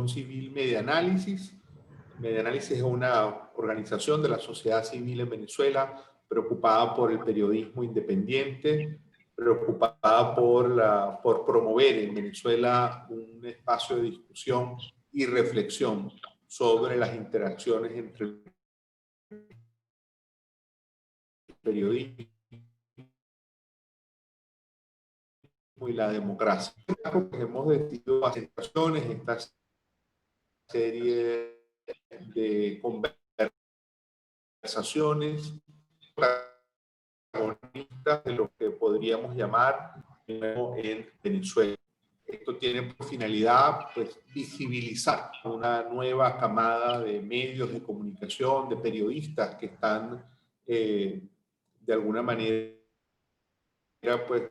Civil Medianálisis. Medianálisis es una organización de la sociedad civil en Venezuela preocupada por el periodismo independiente, preocupada por promover en Venezuela un espacio de discusión y reflexión sobre las interacciones entre el periodismo y la democracia. Hemos decidido hacer esta serie de conversaciones protagonistas de lo que podríamos llamar en Venezuela. Esto tiene por finalidad, pues, visibilizar una nueva camada de medios de comunicación, de periodistas que están de alguna manera, pues,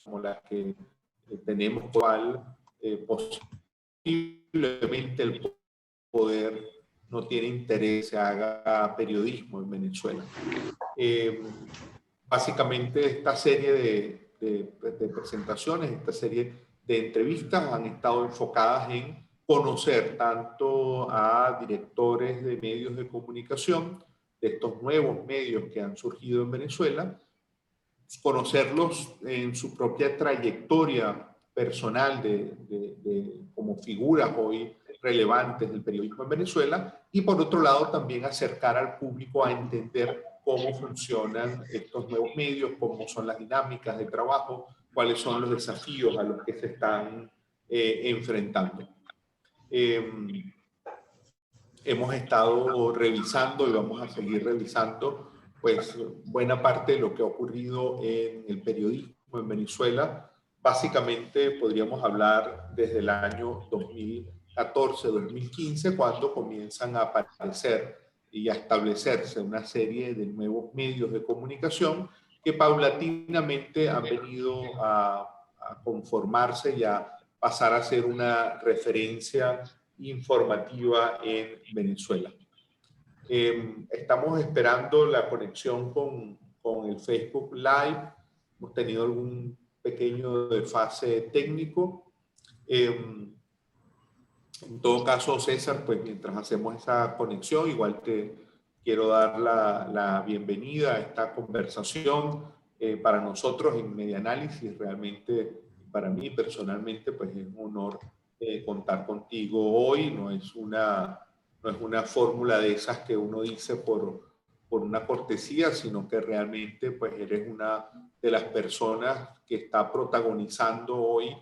como las que tenemos, cual posiblemente el poder no tiene interés que se haga periodismo en Venezuela. Básicamente esta serie de presentaciones, esta serie de entrevistas han estado enfocadas en conocer tanto a directores de medios de comunicación, de estos nuevos medios que han surgido en Venezuela, conocerlos en su propia trayectoria personal como figuras hoy relevantes del periodismo en Venezuela, y por otro lado también acercar al público a entender cómo funcionan estos nuevos medios, cómo son las dinámicas de trabajo, cuáles son los desafíos a los que se están enfrentando. Hemos estado revisando y vamos a seguir revisando, pues, buena parte de lo que ha ocurrido en el periodismo en Venezuela. Básicamente podríamos hablar desde el año 2014-2015, cuando comienzan a aparecer y a establecerse una serie de nuevos medios de comunicación que paulatinamente han venido a conformarse y a pasar a ser una referencia informativa en Venezuela. Estamos esperando la conexión con el Facebook Live. Hemos tenido algún pequeño desfase técnico. En todo caso, César, pues mientras hacemos esa conexión, igual te quiero dar la bienvenida a esta conversación. Para nosotros en Medianálisis, realmente, para mí personalmente, pues es un honor contar contigo hoy. No es una fórmula de esas que uno dice por una cortesía, sino que realmente, pues, eres una de las personas que está protagonizando hoy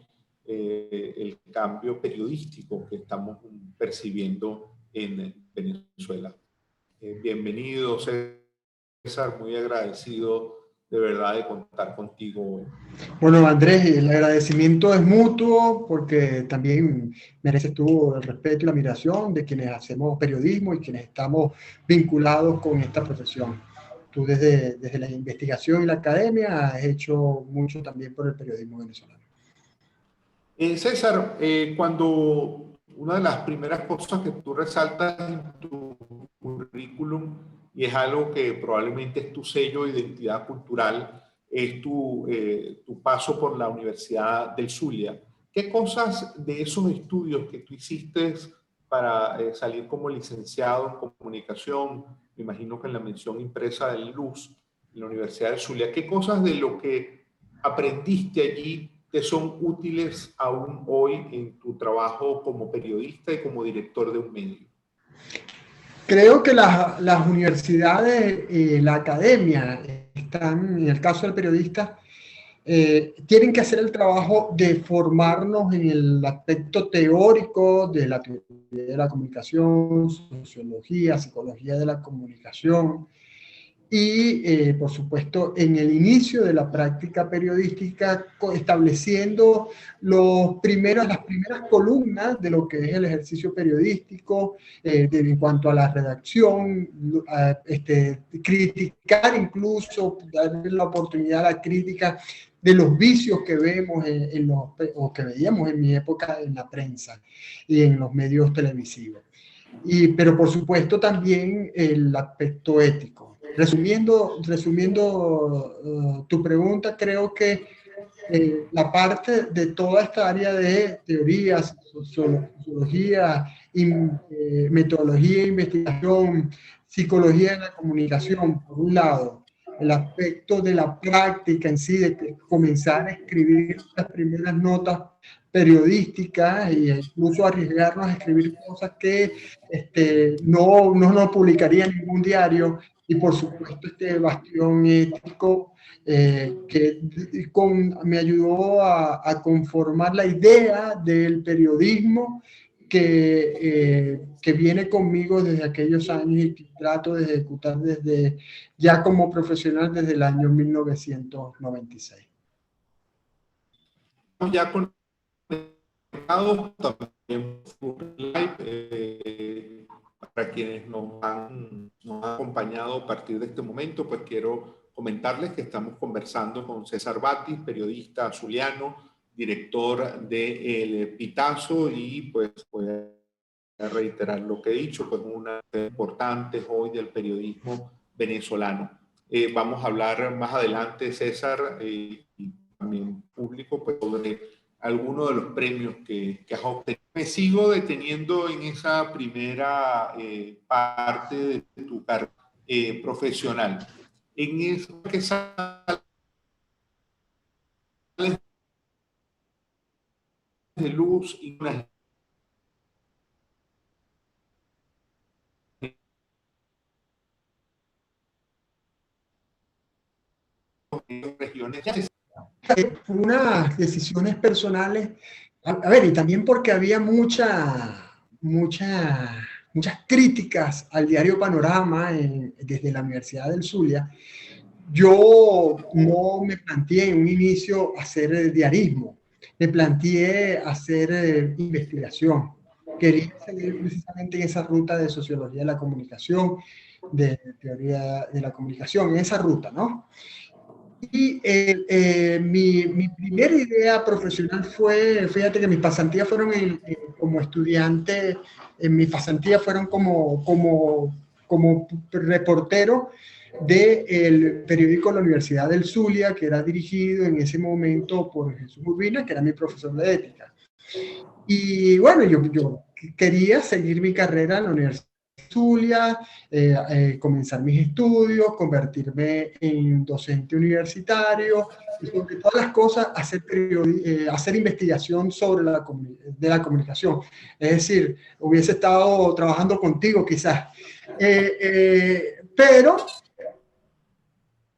el cambio periodístico que estamos percibiendo en Venezuela. Bienvenido, César, muy agradecido de verdad de contar contigo hoy. Bueno, Andrés, el agradecimiento es mutuo porque también mereces tú el respeto y la admiración de quienes hacemos periodismo y quienes estamos vinculados con esta profesión. Tú desde la investigación y la academia has hecho mucho también por el periodismo venezolano. César, cuando una de las primeras cosas que tú resaltas en tu currículum, y es algo que probablemente es tu sello de identidad cultural, es tu paso por la Universidad del Zulia. ¿Qué cosas de esos estudios que tú hiciste para salir como licenciado en comunicación, me imagino que en la mención impresa de Luz, en la Universidad del Zulia, qué cosas de lo que aprendiste allí que son útiles aún hoy en tu trabajo como periodista y como director de un medio? Creo que las universidades, la academia, están, en el caso del periodista, tienen que hacer el trabajo de formarnos en el aspecto teórico de la teoría de la comunicación, sociología, psicología de la comunicación, y por supuesto en el inicio de la práctica periodística estableciendo las primeras columnas de lo que es el ejercicio periodístico en cuanto a la redacción, criticar incluso, darle la oportunidad a la crítica de los vicios que vemos o que veíamos en mi época en la prensa y en los medios televisivos. Pero por supuesto también el aspecto ético. Resumiendo tu pregunta, creo que la parte de toda esta área de teorías, sociología, metodología de investigación, psicología de la comunicación, por un lado, el aspecto de la práctica en sí, de comenzar a escribir las primeras notas periodísticas e incluso arriesgarnos a escribir cosas que no publicaría en ningún diario, y por supuesto este bastión ético que me ayudó a conformar la idea del periodismo que viene conmigo desde aquellos años y que trato de ejecutar ya como profesional desde el año 1996. Ya conectados también live, para quienes nos han acompañado a partir de este momento, pues quiero comentarles que estamos conversando con César Batis, periodista zuliano, director de El Pitazo, y pues voy a reiterar lo que he dicho, pues una de las importantes hoy del periodismo venezolano. Vamos a hablar más adelante, César, y también público, pues sobre algunos de los premios que has obtenido. Me sigo deteniendo en esa primera parte de tu carrera profesional. En eso que sales de luz y unas regiones. Unas decisiones personales, a ver, y también porque había muchas críticas al diario Panorama desde la Universidad del Zulia. Yo no me planteé en un inicio hacer diarismo, me planteé hacer investigación. Quería seguir precisamente en esa ruta de sociología de la comunicación, de teoría de la comunicación, en esa ruta, ¿no? Y mi primera idea profesional fue, fíjate que mis pasantías fueron como estudiante, en mis pasantías fueron como reportero del periódico La Universidad del Zulia, que era dirigido en ese momento por Jesús Urbina, que era mi profesor de ética. Y bueno, yo quería seguir mi carrera en la Universidad de Zulia, comenzar mis estudios, convertirme en docente universitario y sobre todas las cosas hacer investigación sobre la comunicación. Es decir, hubiese estado trabajando contigo quizás, pero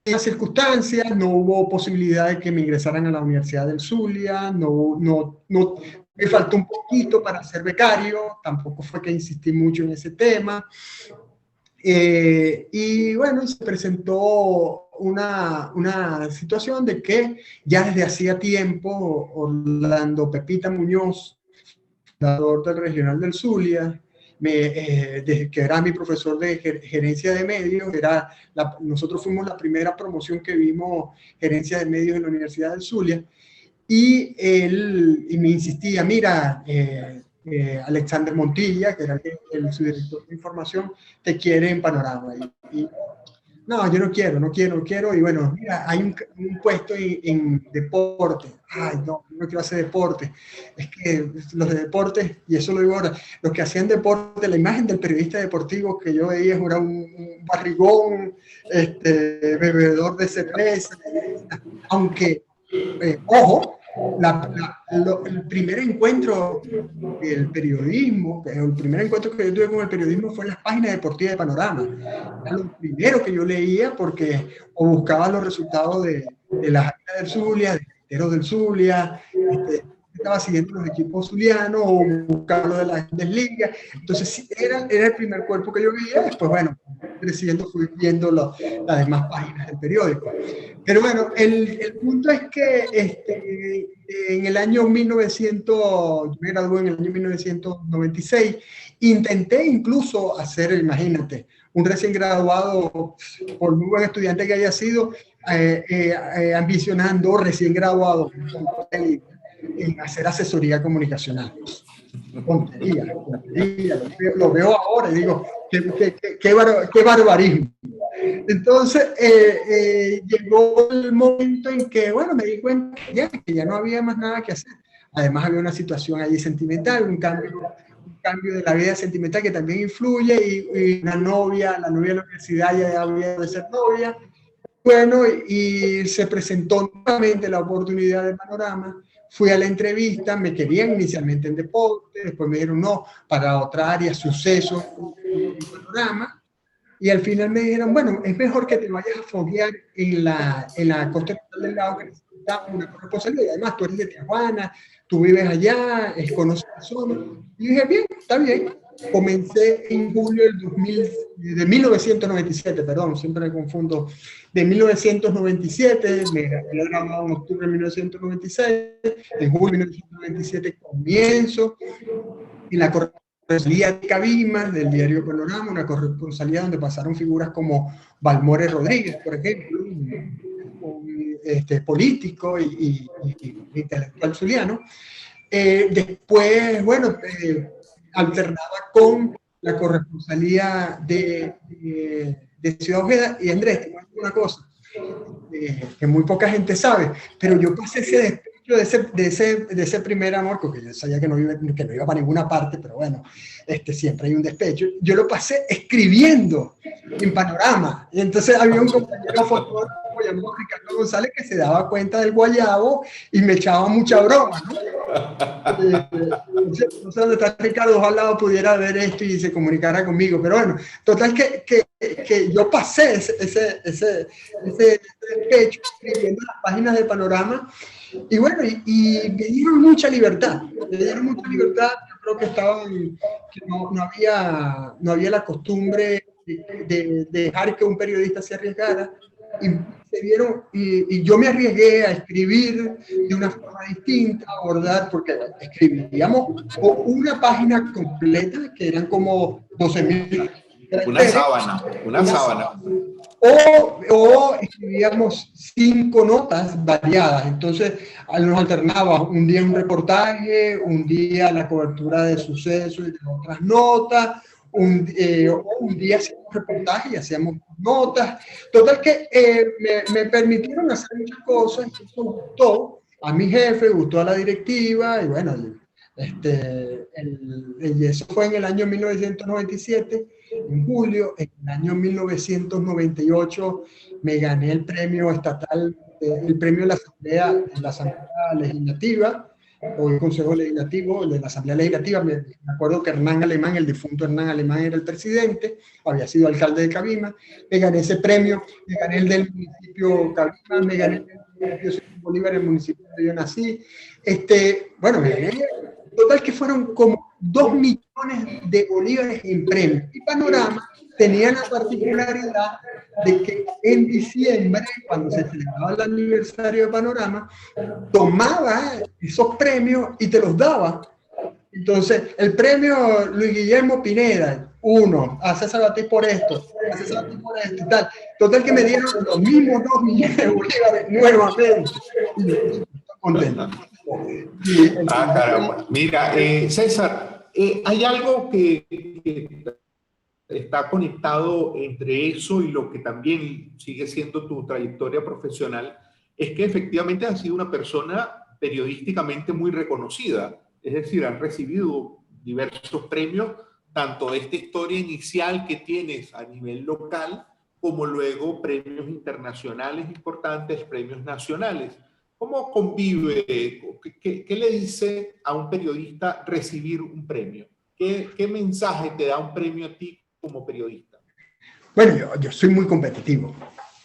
en las circunstancias no hubo posibilidad de que me ingresaran a la Universidad del Zulia, me faltó un poquito para ser becario, tampoco fue que insistí mucho en ese tema. Y bueno, se presentó una situación de que ya desde hacía tiempo Orlando Pepita Muñoz, fundador del Regional del Zulia, que era mi profesor de gerencia de medios, nosotros fuimos la primera promoción que vimos gerencia de medios en la Universidad del Zulia, y él me insistía, mira, Alexander Montilla, que era su director de información, te quiere en Panorama. No, yo no quiero, y bueno, mira, hay un puesto en deporte. Ay, no quiero hacer deporte. Es que los de deporte, y eso lo digo ahora, los que hacían deporte, la imagen del periodista deportivo que yo veía era un barrigón, bebedor de cerveza, aunque, ojo, el primer encuentro del periodismo, el primer encuentro que yo tuve con el periodismo fue en las páginas deportivas de Panorama. Era lo primero que yo leía porque o buscaba los resultados de las Águilas del Zulia, de Quinteros del Zulia, estaba siguiendo los equipos zulianos o buscaba lo de las Grandes Ligas. Entonces era el primer cuerpo que yo veía. Después, bueno, creciendo fui viendo las demás páginas del periódico. Pero bueno, el punto es que en el año 1900, me gradué en el año 1996, intenté incluso hacer, imagínate, un recién graduado, por muy buen estudiante que haya sido, ambicionando recién graduado en hacer asesoría comunicacional. tontería, tontería. Lo veo ahora y digo, qué barbarismo. Entonces, llegó el momento en que, bueno, me di cuenta que ya no había más nada que hacer. Además, había una situación allí sentimental, un cambio de la vida sentimental que también influye, y una novia, la novia de la universidad ya había de ser novia. Bueno, y se presentó nuevamente la oportunidad de Panorama. Fui a la entrevista, me querían inicialmente en deporte, después me dijeron no, para otra área, sucesos en Panorama. Y al final me dijeron, bueno, es mejor que te vayas a foguear en la costa del Lago, que necesitamos una corresponsabilidad. Y además, tú eres de Tijuana, tú vives allá, conoces la zona. Y dije, bien, está bien. Comencé en julio de 1997, perdón, siempre me confundo, de 1997, me había graduado en octubre de 1996, en julio de 1997 comienzo, y la corresponsalía de Cabimas, del diario Panorama, una corresponsalía donde pasaron figuras como Balmores Rodríguez, por ejemplo, un político y intelectual zuliano. Después, bueno, alternaba con la corresponsalía de Ciudad Ojeda. Y Andrés, te cuento una cosa que muy poca gente sabe, pero yo pasé ese despecho de ese primer amor, porque yo sabía que no iba para ninguna parte, pero bueno, siempre hay un despecho. Yo lo pasé escribiendo en Panorama, y entonces había un compañero fotógrafo llamado Ricardo González que se daba cuenta del guayabo y me echaba mucha broma, ¿no? No sé dónde está Ricardo, ojalá pudiera ver esto y se comunicara conmigo, pero bueno, total que yo pasé ese despecho escribiendo las páginas de Panorama. Y bueno, y me dieron mucha libertad, yo creo que no había la costumbre de dejar que un periodista se arriesgara, y yo me arriesgué a escribir de una forma distinta, a abordar, porque escribíamos una página completa, que eran como 12.000 caracteres. Una sábana. O escribíamos 5 notas variadas, entonces nos alternaba un día un reportaje, un día la cobertura de sucesos y de otras notas, un día hacíamos reportaje y hacíamos notas. Total que me permitieron hacer muchas cosas, y eso gustó a mi jefe, gustó a la directiva, y bueno, y eso fue en el año 1997. En julio, en el año 1998, me gané el premio estatal, el premio de la Asamblea Legislativa, o el Consejo Legislativo, de la Asamblea Legislativa. Me acuerdo que Hernán Alemán, el difunto Hernán Alemán, era el presidente, había sido alcalde de Cabimas. Me gané ese premio, me gané el del municipio Cabimas, me gané el del municipio Bolívar, el municipio donde yo nací. Bueno, me gané. Total que fueron como 2 millones de bolívares en premios. Y Panorama tenía la particularidad de que en diciembre, cuando se celebraba el aniversario de Panorama, tomaba esos premios y te los daba. Entonces, el premio Luis Guillermo Pineda, 1, a César Batí por esto, a César Batí por esto y tal. Total que me dieron los mismos 2 millones de bolívares nuevamente. Y estoy contento. Caramba. Mira, César, hay algo que está conectado entre eso y lo que también sigue siendo tu trayectoria profesional, es que efectivamente has sido una persona periodísticamente muy reconocida. Es decir, has recibido diversos premios, tanto de esta historia inicial que tienes a nivel local, como luego premios internacionales importantes, premios nacionales. ¿Cómo convive? ¿Qué le dice a un periodista recibir un premio? ¿Qué mensaje te da un premio a ti como periodista? Bueno, yo soy muy competitivo.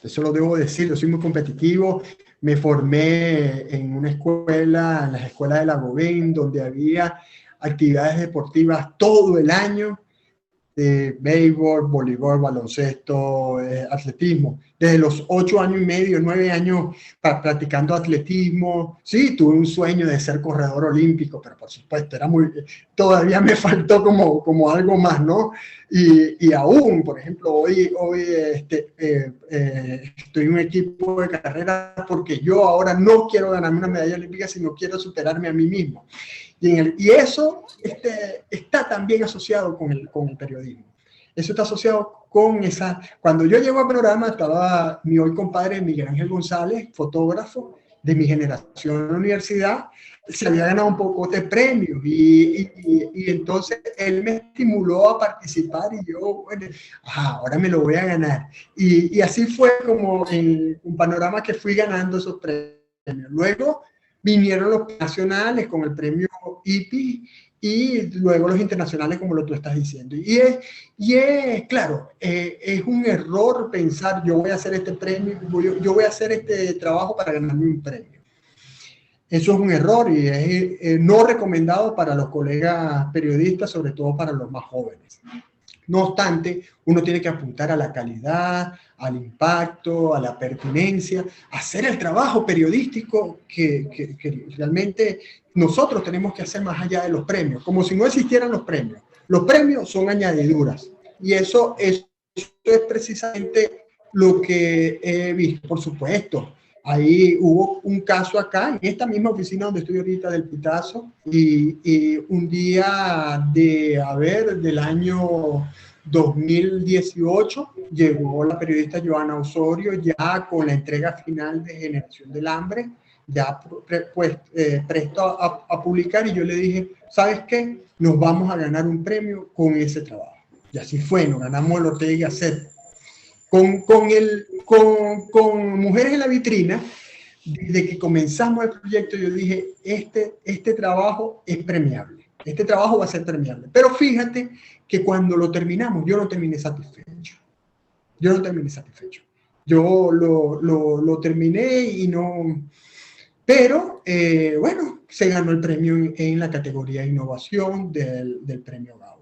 Eso lo debo decir, yo soy muy competitivo. Me formé en una escuela, en las escuelas de la Gobén, donde había actividades deportivas todo el año, de béisbol, voleibol, baloncesto, atletismo. desde los 8 años y medio, 9 años practicando atletismo. Sí, tuve un sueño de ser corredor olímpico, pero por supuesto, todavía me faltó como algo más, ¿no? Y aún, por ejemplo, hoy estoy en un equipo de carrera porque yo ahora no quiero ganarme una medalla olímpica, sino quiero superarme a mí mismo. Y eso está también asociado con el periodismo. Eso está asociado con esa... Cuando yo llego al programa, estaba mi hoy compadre Miguel Ángel González, fotógrafo de mi generación en la universidad, se había ganado un poco de premios y entonces él me estimuló a participar y yo, bueno, ahora me lo voy a ganar. Y así fue como en un panorama que fui ganando esos premios. Luego vinieron los nacionales con el premio IPI y luego los internacionales, como lo tú estás diciendo. Claro, es un error pensar, yo voy a hacer este premio, yo voy a hacer este trabajo para ganarme un premio. Eso es un error y es no recomendado para los colegas periodistas, sobre todo para los más jóvenes. No obstante, uno tiene que apuntar a la calidad, al impacto, a la pertinencia, hacer el trabajo periodístico que realmente nosotros tenemos que hacer más allá de los premios, como si no existieran los premios. Los premios son añadiduras y eso es precisamente lo que he visto. Por supuesto, ahí hubo un caso acá, en esta misma oficina donde estoy ahorita del Pitazo, y un día del año 2018, llegó la periodista Joana Osorio ya con la entrega final de Generación del Hambre, ya presto a publicar, y yo le dije, ¿sabes qué? Nos vamos a ganar un premio con ese trabajo. Y así fue, nos ganamos el Ortega y Gasset. Con Mujeres en la Vitrina, desde que comenzamos el proyecto, yo dije, este trabajo es premiable, este trabajo va a ser premiable. Pero fíjate que cuando lo terminamos, yo no terminé satisfecho. Yo lo terminé y no... Pero, bueno, se ganó el premio en la categoría de innovación del premio Gabo.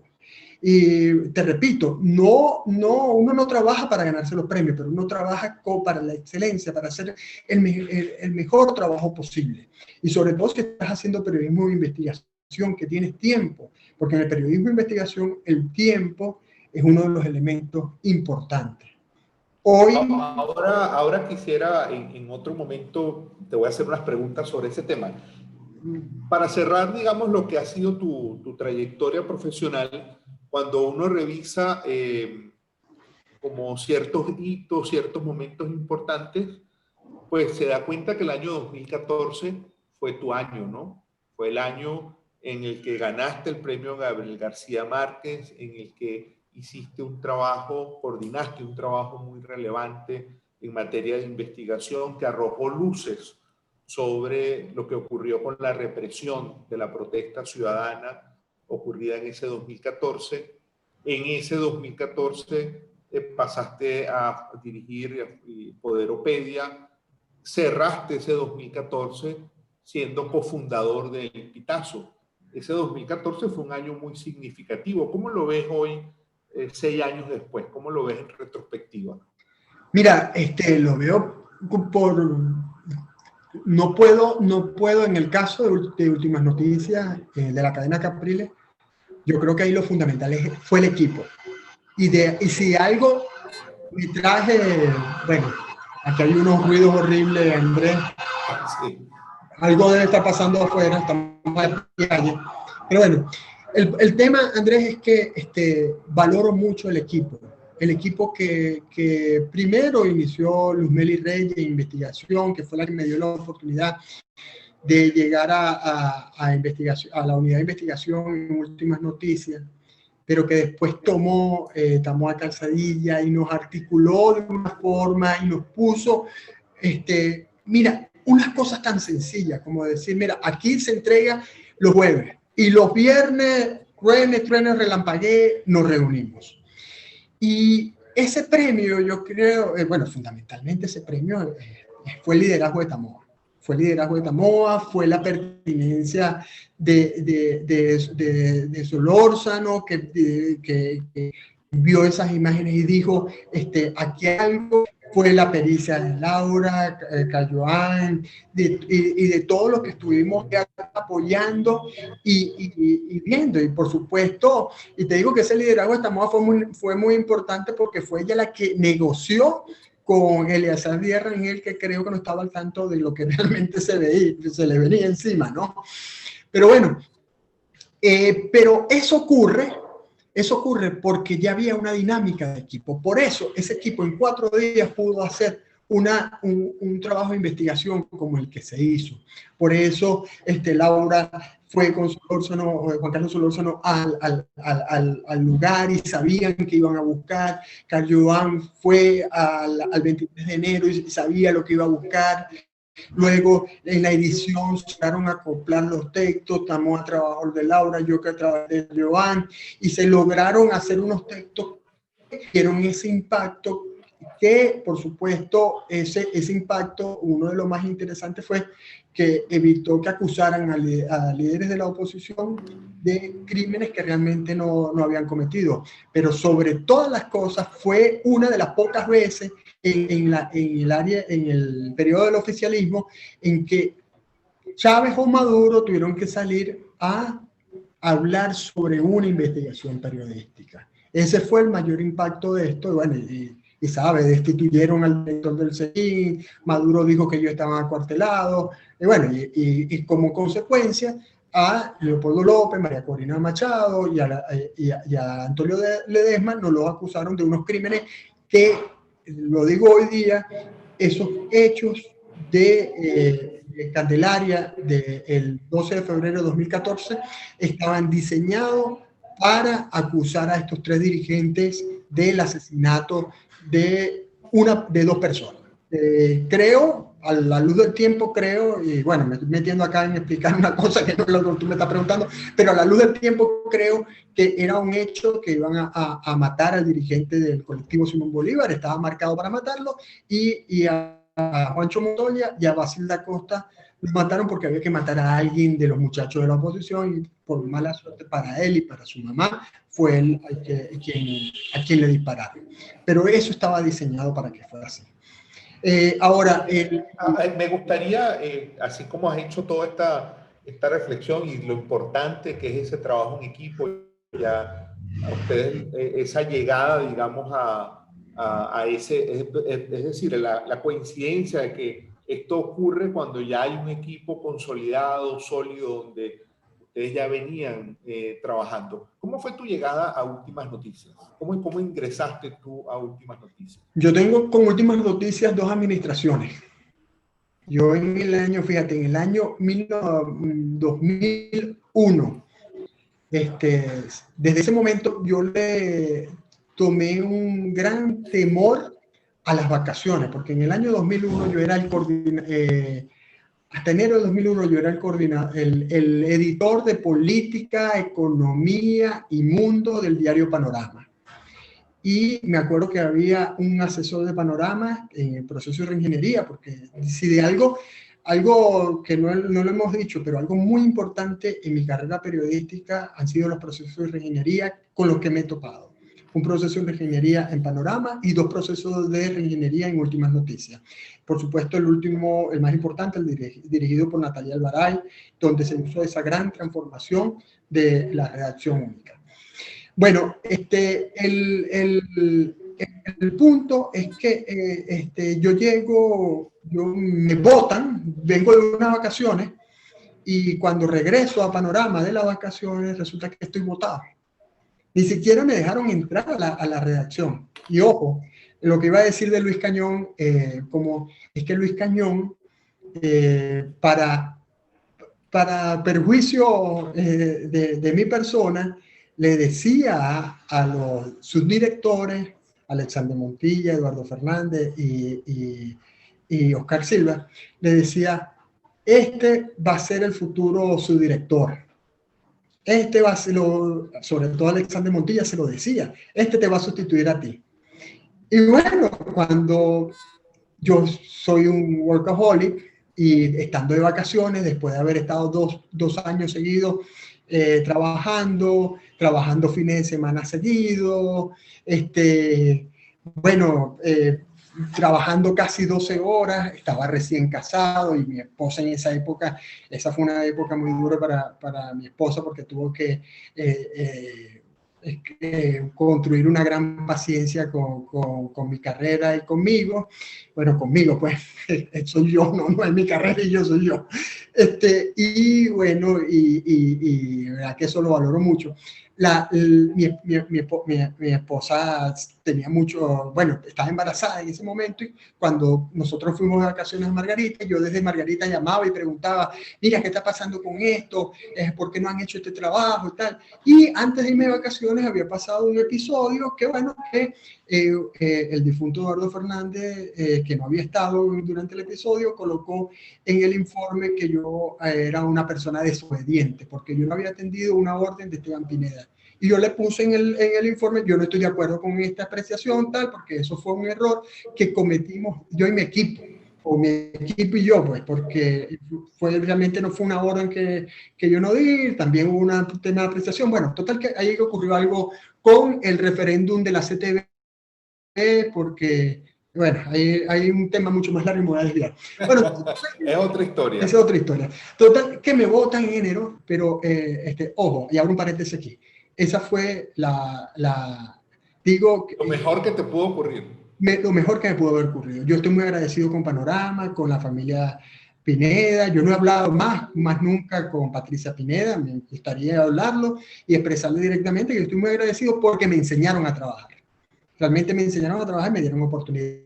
Y te repito, uno no trabaja para ganarse los premios, pero uno trabaja para la excelencia, para hacer el mejor trabajo posible. Y sobre todo si estás haciendo periodismo de investigación, que tienes tiempo, porque en el periodismo de investigación el tiempo es uno de los elementos importantes. Ahora quisiera, en otro momento, te voy a hacer unas preguntas sobre ese tema. Para cerrar, digamos, lo que ha sido tu trayectoria profesional, cuando uno revisa como ciertos hitos, ciertos momentos importantes, pues se da cuenta que el año 2014 fue tu año, ¿no? Fue el año en el que ganaste el premio Gabriel García Márquez, en el que hiciste un trabajo, coordinaste un trabajo muy relevante en materia de investigación que arrojó luces sobre lo que ocurrió con la represión de la protesta ciudadana ocurrida en ese 2014. En ese 2014 pasaste a dirigir Poderopedia, cerraste ese 2014 siendo cofundador del Pitazo. Ese 2014 fue un año muy significativo. ¿Cómo lo ves hoy, 6 años después? ¿Cómo lo ves en retrospectiva? Mira, lo veo no puedo en el caso de Últimas Noticias, de la cadena Capriles, yo creo que ahí lo fundamental fue el equipo. Y si algo me traje, bueno, aquí hay unos ruidos horribles, Andrés. Sí. Algo debe estar pasando afuera, estamos en la calle. Pero bueno, el tema, Andrés, es que valoro mucho el equipo. El equipo que primero inició Luzmeli Reyes en investigación, que fue la que me dio la oportunidad de llegar a la unidad de investigación en Últimas Noticias, pero que después tomó a Calzadilla y nos articuló de una forma y nos puso, mira, unas cosas tan sencillas como decir, mira, aquí se entrega los jueves y los viernes, truenes, relampagué, nos reunimos. Y ese premio, yo creo, bueno, fundamentalmente ese premio fue el liderazgo de Tamoa. Fue el liderazgo de Tamoa, fue la pertinencia de Solórzano, que vio esas imágenes y dijo, aquí hay algo fue la pericia de Laura, Cayoán, y de todos los que estuvimos apoyando y viendo. Y por supuesto, y te digo que ese liderazgo de Tamoa fue muy importante porque fue ella la que negoció con Eleazar Díaz Rangel, que creo que no estaba al tanto de lo que realmente se le venía encima, ¿no? Pero bueno, pero eso ocurre porque ya había una dinámica de equipo. Por eso ese equipo en 4 días pudo hacer un trabajo de investigación como el que se hizo. Por eso Laura fue con Juan Carlos Solórzano al lugar y sabían que iban a buscar. Cayoán fue al 23 de enero y sabía lo que iba a buscar. Luego, en la edición, se llegaron a acoplar los textos, Tamoa trabajó de Laura, yo que trabajé de Joan, y se lograron hacer unos textos que dieron ese impacto, que por supuesto, ese impacto, uno de los más interesantes fue que evitó que acusaran a líderes de la oposición de crímenes que realmente no habían cometido. Pero sobre todas las cosas, fue una de las pocas veces en el periodo del oficialismo en que Chávez o Maduro tuvieron que salir a hablar sobre una investigación periodística. Ese fue el mayor impacto de esto. Bueno, y sabe, destituyeron al director del CEIN, Maduro dijo que ellos estaban acuartelados, y bueno, y como consecuencia a Leopoldo López, María Corina Machado y a Antonio Ledesma nos los acusaron de unos crímenes que, lo digo hoy día, esos hechos de Candelaria del 12 de febrero de 2014 estaban diseñados para acusar a estos 3 dirigentes del asesinato de 2 personas. Creo, a la luz del tiempo, y bueno, me estoy metiendo acá en explicar una cosa que no es lo que tú me estás preguntando, pero a la luz del tiempo creo que era un hecho que iban a matar al dirigente del colectivo Simón Bolívar, estaba marcado para matarlo, y a Juancho Montoya y a Basil da Costa lo mataron porque había que matar a alguien de los muchachos de la oposición, y por mala suerte para él y para su mamá, fue él a quien le dispararon. Pero eso estaba diseñado para que fuera así. Ahora, me gustaría, así como has hecho toda esta reflexión y lo importante que es ese trabajo en equipo, ya a ustedes, esa llegada, digamos, a ese, es decir, la coincidencia de que esto ocurre cuando ya hay un equipo consolidado, sólido, donde ustedes ya venían trabajando. ¿Cómo fue tu llegada a Últimas Noticias? ¿Cómo ingresaste tú a Últimas Noticias? Yo tengo con Últimas Noticias 2 administraciones. Yo en el año 2001, desde ese momento yo le tomé un gran temor a las vacaciones, porque en el año 2001 yo era hasta enero de 2001 yo era el editor de política, economía y mundo del diario Panorama. Y me acuerdo que había un asesor de Panorama en el proceso de reingeniería, porque si de algo que no lo hemos dicho, pero algo muy importante en mi carrera periodística han sido los procesos de reingeniería con los que me he topado. Un proceso de reingeniería en Panorama y 2 procesos de reingeniería en Últimas Noticias. Por supuesto, el último, el más importante, el dirigido por Natalia Alvaray, donde se hizo esa gran transformación de la redacción única. Bueno, el punto es que me botan, vengo de unas vacaciones, y cuando regreso a Panorama de las vacaciones resulta que estoy botado. Ni siquiera me dejaron entrar a la redacción. Y ojo, lo que iba a decir de Luis Cañón, es que Luis Cañón, para perjuicio de mi persona, le decía a los subdirectores, Alexander Montilla, Eduardo Fernández y Oscar Silva, le decía, va a ser el futuro subdirector. Va a ser, sobre todo Alexander Montilla se lo decía, te va a sustituir a ti. Y bueno, cuando yo soy un workaholic y estando de vacaciones, después de haber estado dos años seguidos trabajando fines de semana seguidos, trabajando casi 12 horas, estaba recién casado y mi esposa en esa época, esa fue una época muy dura para mi esposa porque tuvo que construir una gran paciencia con mi carrera y conmigo. Bueno, conmigo, pues, soy yo, no es mi carrera y yo soy yo. Y bueno, y verdad que eso lo valoro mucho. Mi esposa tenía mucho, bueno, estaba embarazada en ese momento y cuando nosotros fuimos de vacaciones a Margarita, yo desde Margarita llamaba y preguntaba, mira, ¿qué está pasando con esto? ¿Por qué no han hecho este trabajo y tal? Y antes de irme de vacaciones había pasado un episodio que, bueno, que el difunto Eduardo Fernández, que no había estado durante el episodio, colocó en el informe que yo era una persona desobediente, porque yo no había atendido una orden de Esteban Pineda. Y yo le puse en el informe, yo no estoy de acuerdo con esta apreciación, tal, porque eso fue un error que cometimos yo y mi equipo, o mi equipo y yo, pues, porque realmente no fue una orden que yo no di, también hubo una tema de apreciación. Bueno, total que ahí ocurrió algo con el referéndum de la CTV, porque, bueno, hay un tema mucho más largo y me voy a desviar. Bueno, es otra historia. Esa es otra historia. Total, que me votan en enero, pero, ojo, y abro un paréntesis aquí. Esa fue digo... Lo mejor que te pudo ocurrir. Lo mejor que me pudo haber ocurrido. Yo estoy muy agradecido con Panorama, con la familia Pineda. Yo no he hablado más nunca con Patricia Pineda. Me gustaría hablarlo y expresarle directamente que estoy muy agradecido porque me enseñaron a trabajar. Realmente me enseñaron a trabajar y me dieron oportunidades.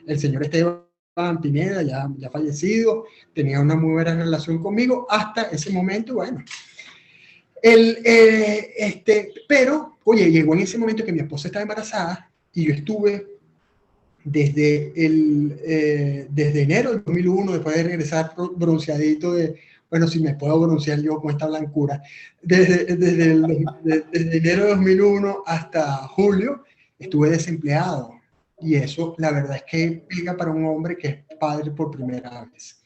El señor Esteban Pineda, ya fallecido, tenía una muy buena relación conmigo hasta ese momento. Bueno, pero, oye, llegó en ese momento que mi esposa estaba embarazada y yo estuve desde enero del 2001, después de regresar bronceadito bueno, si me puedo broncear yo con esta blancura, desde enero de 2001 hasta julio estuve desempleado. Y eso, la verdad es que pega para un hombre que es padre por primera vez.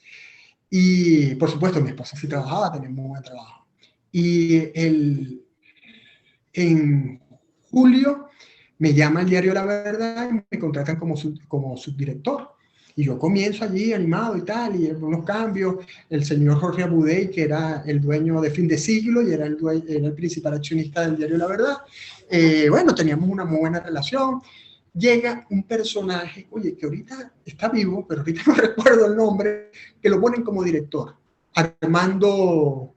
Y, por supuesto, mi esposa sí trabajaba, tenía muy buen trabajo. Y en julio me llama el diario La Verdad y me contratan como subdirector. Y yo comienzo allí animado y tal, y unos cambios. El señor Jorge Abudey, que era el dueño de Fin de Siglo y era el principal accionista del diario La Verdad, bueno, teníamos una muy buena relación. Llega un personaje, oye, que ahorita está vivo, pero ahorita no recuerdo el nombre, que lo ponen como director. Armando,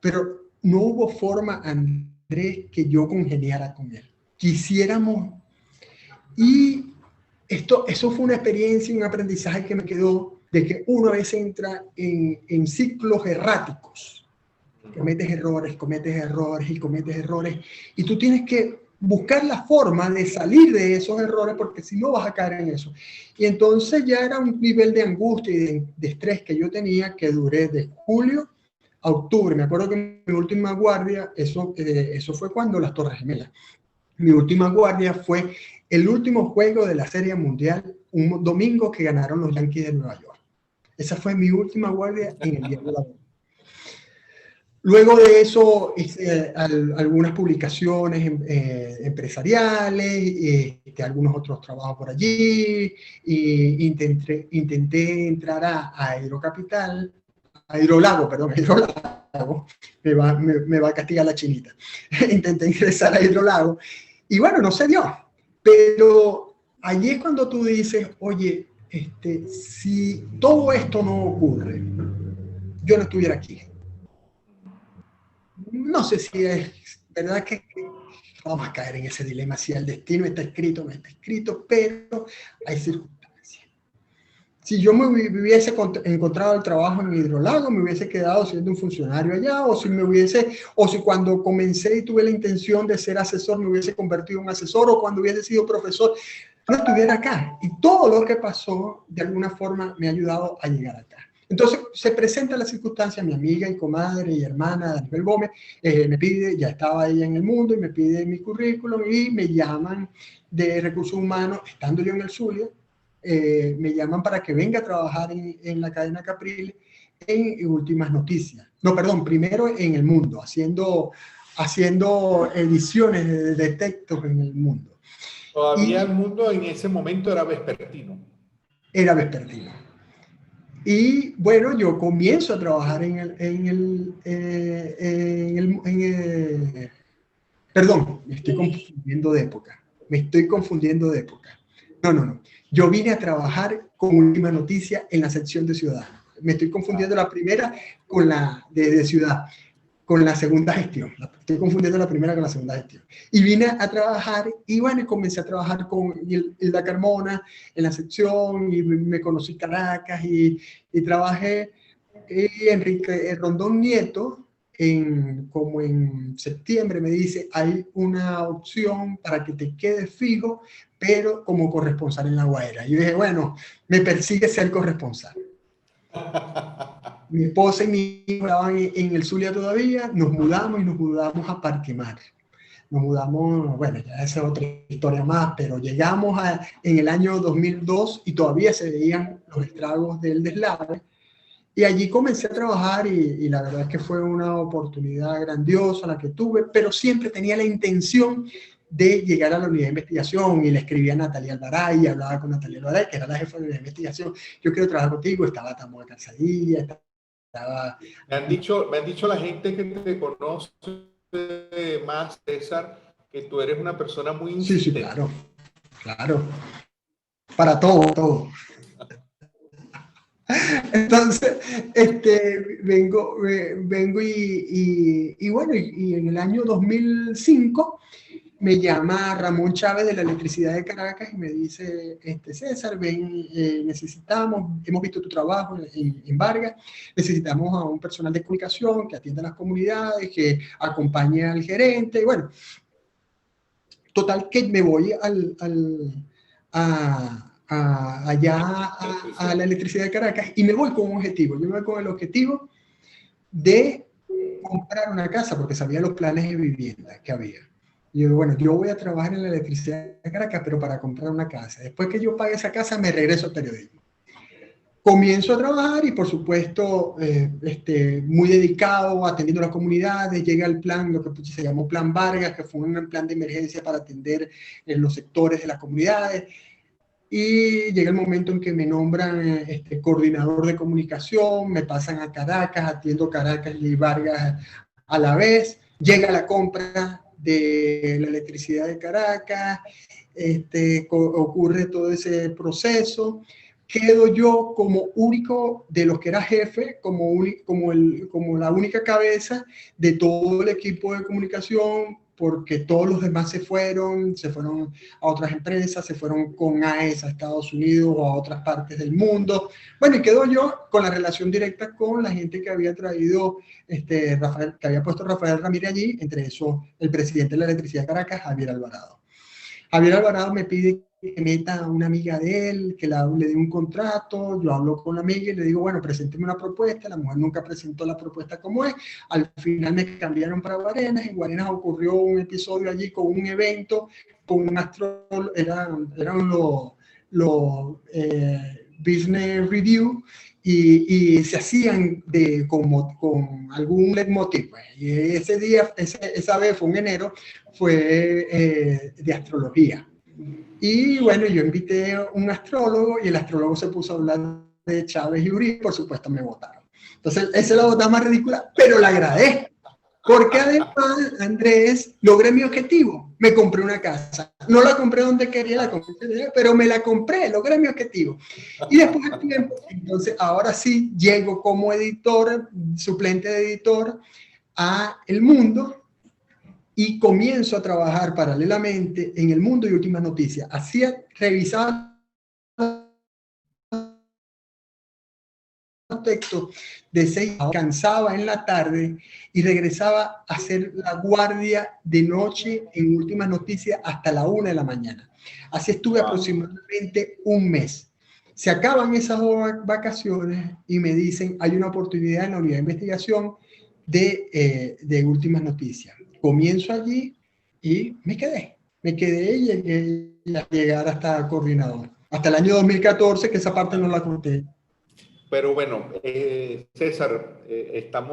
pero no hubo forma, Andrés, que yo congeniara con él. Quisiéramos, y eso fue una experiencia y un aprendizaje que me quedó, de que uno a veces entra en ciclos erráticos. Cometes errores, y tú tienes que buscar la forma de salir de esos errores, porque si no vas a caer en eso. Y entonces ya era un nivel de angustia y de estrés que yo tenía, que duré de julio a octubre. Me acuerdo que mi última guardia, eso fue cuando las Torres Gemelas. Mi última guardia fue el último juego de la Serie Mundial, un domingo que ganaron los Yankees de Nueva York. Esa fue mi última guardia en el diario La Verdad. Luego de eso hice algunas publicaciones empresariales, algunos otros trabajos por allí, y intenté entrar a Hidrocapital, a Hidrolago, me va a castigar la chinita. Intenté ingresar a Hidrolago, y bueno, no se dio. Pero allí es cuando tú dices, oye, si todo esto no ocurre, yo no estuviera aquí. No sé si es verdad que vamos a caer en ese dilema, si el destino está escrito o no está escrito, pero hay circunstancias. Si yo me hubiese encontrado el trabajo en Hidrolago, me hubiese quedado siendo un funcionario allá, o si cuando comencé y tuve la intención de ser asesor, me hubiese convertido en asesor, o cuando hubiese sido profesor, no estuviera acá. Y todo lo que pasó, de alguna forma, me ha ayudado a llegar acá. Entonces se presenta la circunstancia, mi amiga y comadre y hermana Daniel Gómez me pide, ya estaba ella en el mundo, y me pide mi currículum, y me llaman de Recursos Humanos, estando yo en el Zulia, me llaman para que venga a trabajar en la cadena Capriles en Últimas Noticias. No, perdón, primero en El Mundo, haciendo ediciones de textos en El Mundo. Todavía y el mundo en ese momento era vespertino. era vespertino. Y bueno, yo comienzo a trabajar perdón, me estoy confundiendo de época. Me estoy confundiendo de época. No, no, no. Yo vine a trabajar con Última Noticia en la sección de Ciudad. Me estoy confundiendo la primera con la de Ciudad, con la segunda gestión. Estoy confundiendo la primera con la segunda gestión. Y vine a trabajar, y bueno, comencé a trabajar con Hilda Carmona en la sección, y me conocí Caracas, y trabajé. Y Enrique Rondón Nieto, como en septiembre, me dice, hay una opción para que te quedes fijo, pero como corresponsal en La Guaira. Y yo dije, bueno, me persigue ser corresponsal. Mi esposa y mi hijo estaban en el Zulia todavía, nos mudamos a Parque Mar. Nos mudamos, bueno, ya esa es otra historia más, pero llegamos en el año 2002 y todavía se veían los estragos del deslave. Y allí comencé a trabajar y la verdad es que fue una oportunidad grandiosa la que tuve, pero siempre tenía la intención de llegar a la unidad de investigación y le escribía a Natalia Alvaray, hablaba con Natalia Alvaray, que era la jefa de la unidad de investigación. Yo quiero trabajar contigo, estaba Tamoa Calzadilla, estaba... Me han dicho la gente que te conoce más, César, que tú eres una persona muy Sí, sí, insistente. claro, claro, para todo, todo. Entonces, vengo y bueno, y en el año 2005 me llama Ramón Chávez de la Electricidad de Caracas y me dice, César, ven, hemos visto tu trabajo en Vargas, necesitamos a un personal de comunicación que atienda a las comunidades, que acompañe al gerente, y bueno, total que me voy allá a la Electricidad de Caracas y me voy con un objetivo, yo me voy con el objetivo de comprar una casa porque sabía los planes de vivienda que había. Y yo, bueno, yo voy a trabajar en la Electricidad de Caracas, pero para comprar una casa. Después que yo pague esa casa, me regreso al periodismo. Comienzo a trabajar y, por supuesto, muy dedicado, atendiendo a las comunidades. Llega el plan, lo que se llamó Plan Vargas, que fue un plan de emergencia para atender los sectores de las comunidades. Y llega el momento en que me nombran coordinador de comunicación, me pasan a Caracas, atiendo Caracas y Vargas a la vez. Llega la compra de la electricidad de Caracas, ocurre todo ese proceso. Quedo yo como único de los que era jefe, como la única cabeza de todo el equipo de comunicación, porque todos los demás se fueron a otras empresas, se fueron con AES a Estados Unidos o a otras partes del mundo. Bueno, y quedo yo con la relación directa con la gente que había traído, Rafael, que había puesto Rafael Ramírez allí, entre eso el presidente de la Electricidad de Caracas, Javier Alvarado. Javier Alvarado me pide que meta a una amiga de él, que le dé un contrato, yo hablo con la amiga y le digo, bueno, presénteme una propuesta, la mujer nunca presentó la propuesta como es, al final me cambiaron para Guarenas, en Guarenas ocurrió un episodio allí con un evento, con un astrólogo, eran los business review, y se hacían con algún leitmotiv. Pues. Y ese día, esa vez fue en enero, fue de astrología. Y bueno, yo invité a un astrólogo y el astrólogo se puso a hablar de Chávez y Uribe, por supuesto me votaron. Entonces, esa es la votada más ridícula, pero la agradezco. Porque además, Andrés, logré mi objetivo. Me compré una casa. No la compré donde quería, la compré, pero me la compré, logré mi objetivo. Y después del tiempo, entonces ahora sí llego como editor, suplente de editor, a El Mundo, y comienzo a trabajar paralelamente en El Mundo y Últimas Noticias. Revisaba textos de 6, cansaba en la tarde y regresaba a hacer la guardia de noche en Últimas Noticias hasta la 1 de la mañana. Así estuve aproximadamente un mes. Se acaban esas vacaciones y me dicen, hay una oportunidad en la unidad de investigación de Últimas Noticias. Comienzo allí y me quedé y llegué a llegar hasta coordinador. Hasta el año 2014, que esa parte no la conté. Pero bueno, César, estas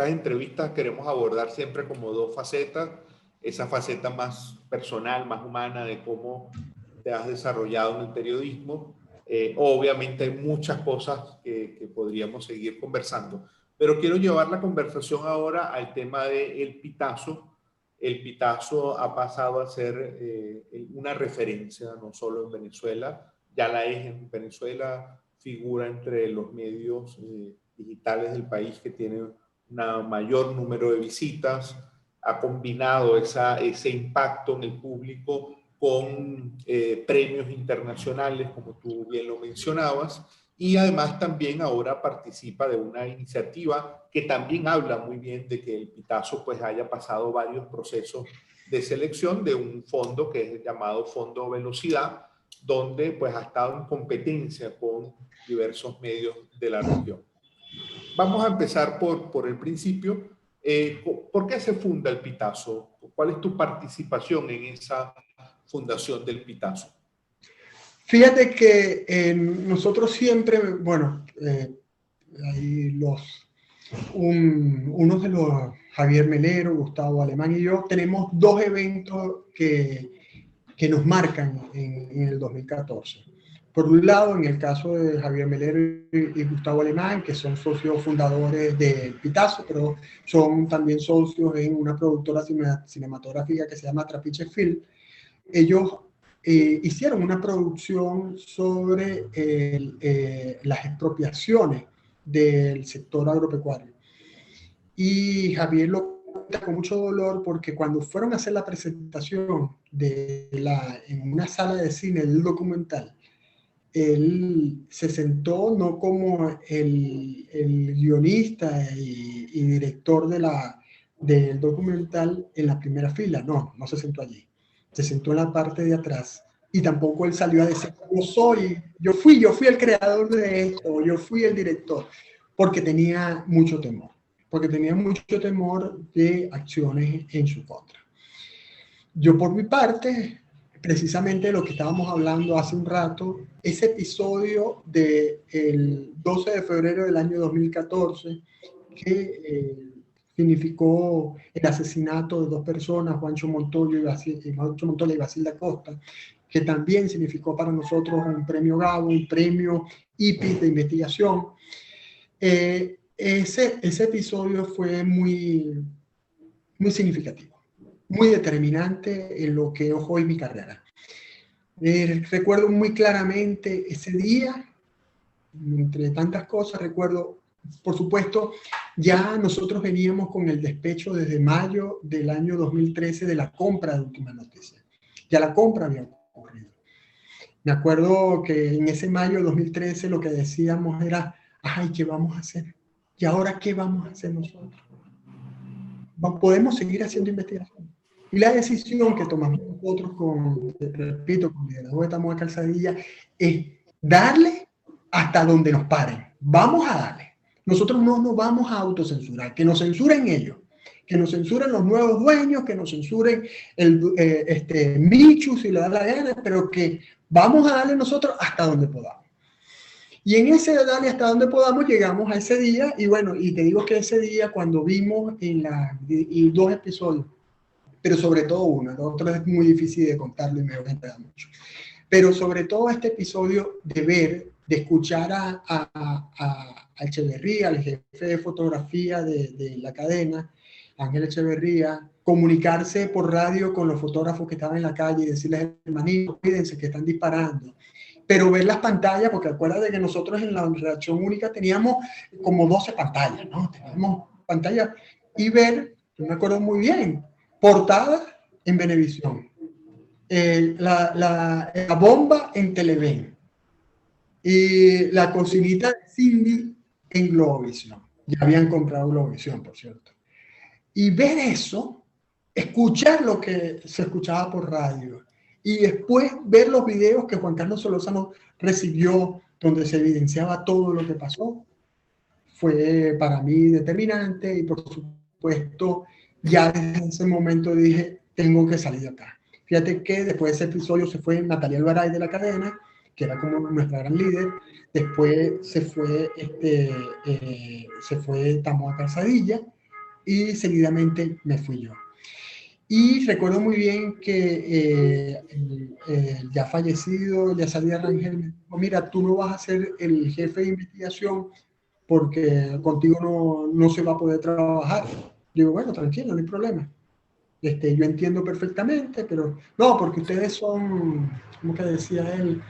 entrevistas queremos abordar siempre como dos facetas. esa faceta más personal, más humana de cómo te has desarrollado en el periodismo. Obviamente hay muchas cosas que podríamos seguir conversando, pero quiero llevar la conversación ahora al tema del pitazo. El pitazo ha pasado a ser una referencia, no solo en Venezuela, ya la es en Venezuela, figura entre los medios digitales del país que tienen un mayor número de visitas, ha combinado ese impacto en el público con premios internacionales, como tú bien lo mencionabas, y además también ahora participa de una iniciativa que también habla muy bien de que el pitazo pues haya pasado varios procesos de selección de un fondo que es el llamado Fondo Velocidad, donde pues ha estado en competencia con diversos medios de la región. Vamos a empezar por el principio. ¿Por qué se funda el Pitazo? ¿Cuál es tu participación en esa fundación del Pitazo? Fíjate que nosotros siempre, bueno, ahí unos de los, Javier Melero, Gustavo Alemán y yo, tenemos dos eventos que nos marcan en el 2014. Por un lado, en el caso de Javier Melero y Gustavo Alemán, que son socios fundadores de Pitazo, pero son también socios en una productora cinematográfica que se llama Trapiche Film. Ellos hicieron una producción sobre las expropiaciones del sector agropecuario. Y Javier lo cuenta con mucho dolor porque cuando fueron a hacer la presentación en una sala de cine del documental, él se sentó no como el guionista y director del documental en la primera fila, no se sentó allí, se sentó en la parte de atrás y tampoco él salió a decir, yo fui el creador de esto, yo fui el director, porque tenía mucho temor de acciones en su contra. Yo por mi parte, precisamente lo que estábamos hablando hace un rato, ese episodio del 12 de febrero del año 2014, que significó el asesinato de dos personas, Juancho Montoya y Basilda Costa, que también significó para nosotros un premio Gabo, un premio IPIS de investigación. Ese episodio fue muy, muy significativo, muy determinante en lo que es hoy mi carrera. Recuerdo muy claramente ese día, entre tantas cosas, recuerdo, por supuesto, ya nosotros veníamos con el despecho desde mayo del año 2013 de la compra de Última Noticia. Ya la compra había ocurrido. Me acuerdo que en ese mayo de 2013 lo que decíamos era, ay, ¿qué vamos a hacer? ¿Y ahora qué vamos a hacer nosotros? ¿Podemos seguir haciendo investigación? Y la decisión que tomamos nosotros repito, con liderazgo de Tamoa Calzadilla, es darle hasta donde nos paren. Vamos a darle. Nosotros no nos vamos a autocensurar, que nos censuren ellos, que nos censuren los nuevos dueños, que nos censuren Michu si le da la gana, pero que vamos a darle nosotros hasta donde podamos. Y en ese darle hasta donde podamos llegamos a ese día, y bueno, y te digo que ese día cuando vimos y dos episodios, pero sobre todo uno, el otro es muy difícil de contarlo y me voy a enredar mucho, pero sobre todo este episodio de escuchar a Echeverría, al jefe de fotografía de la cadena, Ángel Echeverría, comunicarse por radio con los fotógrafos que estaban en la calle y decirles, hermanitos, cuídense que están disparando. Pero ver las pantallas, porque acuérdate que nosotros en la redacción única teníamos como 12 pantallas, ¿no? Teníamos pantallas y ver, yo me acuerdo muy bien, portada en Venevisión, la bomba en Televen y la cocinita de Cindy en Globovisión. Ya habían comprado Globovisión, por cierto. Y ver eso, escuchar lo que se escuchaba por radio y después ver los videos que Juan Carlos Solórzano recibió donde se evidenciaba todo lo que pasó, fue para mí determinante y por supuesto ya desde ese momento dije, tengo que salir de acá. Fíjate que después de ese episodio se fue Natalia Alvaray de la cadena, que era como nuestra gran líder, después se fue Tamoa Calzadilla y seguidamente me fui yo. Y recuerdo muy bien que el ya fallecido Yasadía Rangel me dijo, mira, tú no vas a ser el jefe de investigación porque contigo no se va a poder trabajar. Digo, bueno, tranquilo, no hay problema. Yo entiendo perfectamente, pero no, porque ustedes son, como que decía él,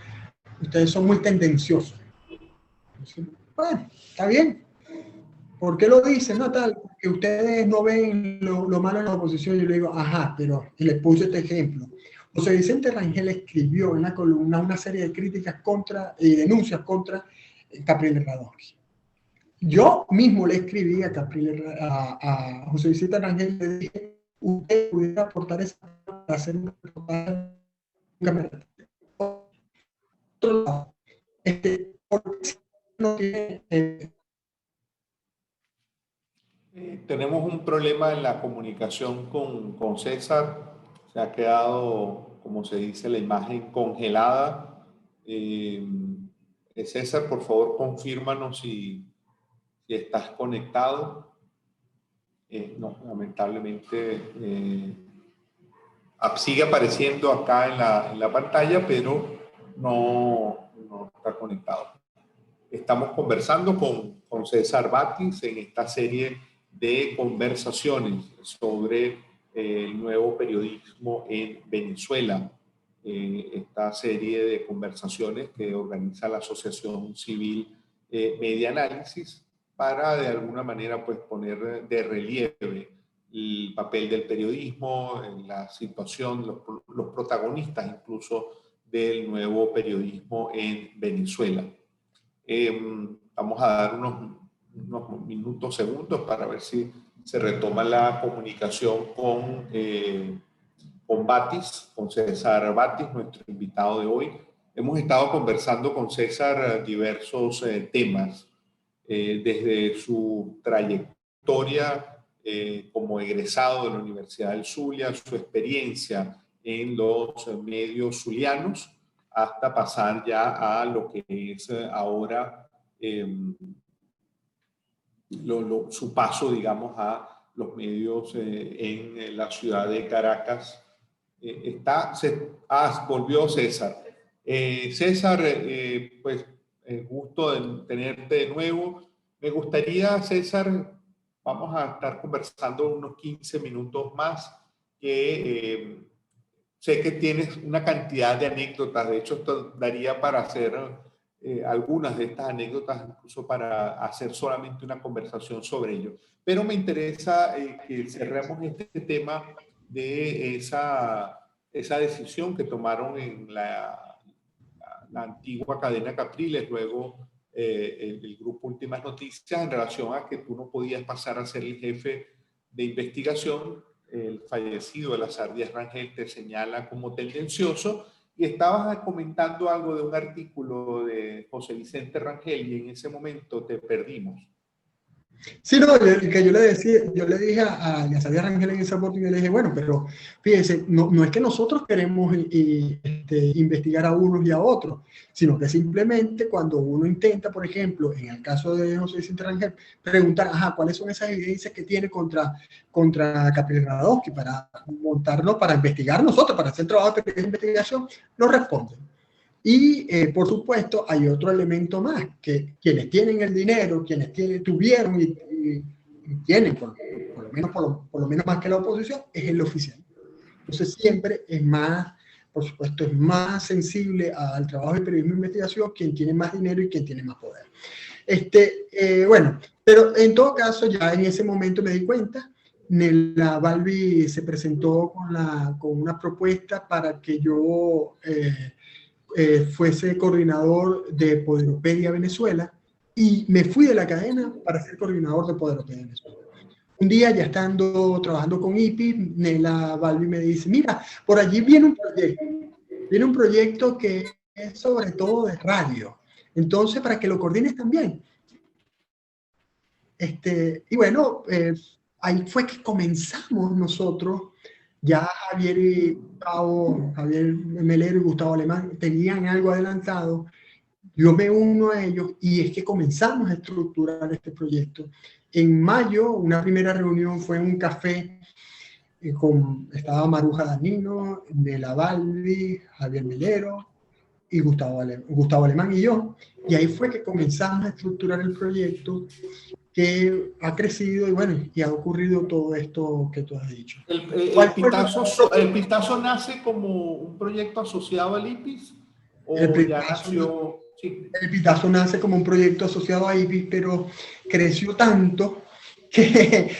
ustedes son muy tendenciosos. Entonces, bueno, está bien. ¿Por qué lo dicen? No, tal, porque ustedes no ven lo malo en la oposición. Yo le digo, ajá, pero y le puse este ejemplo. José Vicente Rangel escribió en la columna una serie de críticas contra y denuncias contra Capriles Radonsky. Yo mismo le escribí a a José Vicente Rangel y le dije, usted pudiera aportar esa para hacer un reportaje. Otro lado, porque no tiene, Tenemos un problema en la comunicación con César. Se ha quedado, como se dice, la imagen congelada. César, por favor, confírmanos si estás conectado. No, lamentablemente sigue apareciendo acá en la pantalla, pero no está conectado. Estamos conversando con César Batis en esta serie de conversaciones sobre el nuevo periodismo en Venezuela. Esta serie de conversaciones que organiza la Asociación Civil Media Análisis para de alguna manera pues poner de relieve el papel del periodismo, la situación, los protagonistas incluso del nuevo periodismo en Venezuela. Vamos a dar unos minutos, segundos para ver si se retoma la comunicación con Batis, con César Batis, nuestro invitado de hoy. Hemos estado conversando con César diversos temas, desde su trayectoria como egresado de la Universidad del Zulia, su experiencia en los medios zulianos, hasta pasar ya a lo que es ahora su paso, digamos, a los medios en la ciudad de Caracas. Volvió César. César, pues gusto de tenerte de nuevo. Me gustaría, César, vamos a estar conversando unos 15 minutos más, que sé que tienes una cantidad de anécdotas. De hecho, esto daría para hacer algunas de estas anécdotas, incluso para hacer solamente una conversación sobre ello. Pero me interesa que cerremos este tema de esa decisión que tomaron en la antigua cadena Capriles, luego el grupo Últimas Noticias, en relación a que tú no podías pasar a ser el jefe de investigación. El fallecido Eleazar Díaz Rangel te señala como tendencioso, y estabas comentando algo de un artículo de José Vicente Rangel y en ese momento te perdimos. sí, no, que yo le decía, yo le dije a Yasadía Rangel en esa oportunidad, le dije, bueno, pero fíjense, no es que nosotros queremos investigar a unos y a otros, sino que simplemente cuando uno intenta, por ejemplo, en el caso de José Vicente Rangel, preguntar, ajá, ¿cuáles son esas evidencias que tiene contra Capriles Radonsky para montarnos, para investigar nosotros, para hacer trabajo de investigación? No responden. Y por supuesto hay otro elemento más, que quienes tienen el dinero, quienes tuvieron y tienen, por lo menos más que la oposición, es el oficial. Entonces siempre es más, por supuesto, es más sensible al trabajo de periodismo de investigación quien tiene más dinero y quien tiene más poder. Bueno, pero en todo caso ya en ese momento me di cuenta. Nela Balbi se presentó con una propuesta para que yo fuese coordinador de Poderopedia Venezuela, y me fui de la cadena para ser coordinador de Poderopedia Venezuela. Un día, ya estando trabajando con IPI, Nela Balbi me dice, mira, por allí viene un proyecto que es sobre todo de radio, entonces para que lo coordines también. Y bueno, ahí fue que comenzamos nosotros. Ya Javier Melero y Gustavo Alemán tenían algo adelantado. Yo me uno a ellos y es que comenzamos a estructurar este proyecto. En mayo, una primera reunión fue en un café estaba Maruja Danino, Nela Balbi, Javier Melero y Gustavo Alemán y yo. Y ahí fue que comenzamos a estructurar el proyecto, que ha crecido y bueno, y ha ocurrido todo esto que tú has dicho. ¿El Pitazo nace como un proyecto asociado al IPIS o ya nació? Sí. El Pitazo nace como un proyecto asociado a IPIS, pero creció tanto que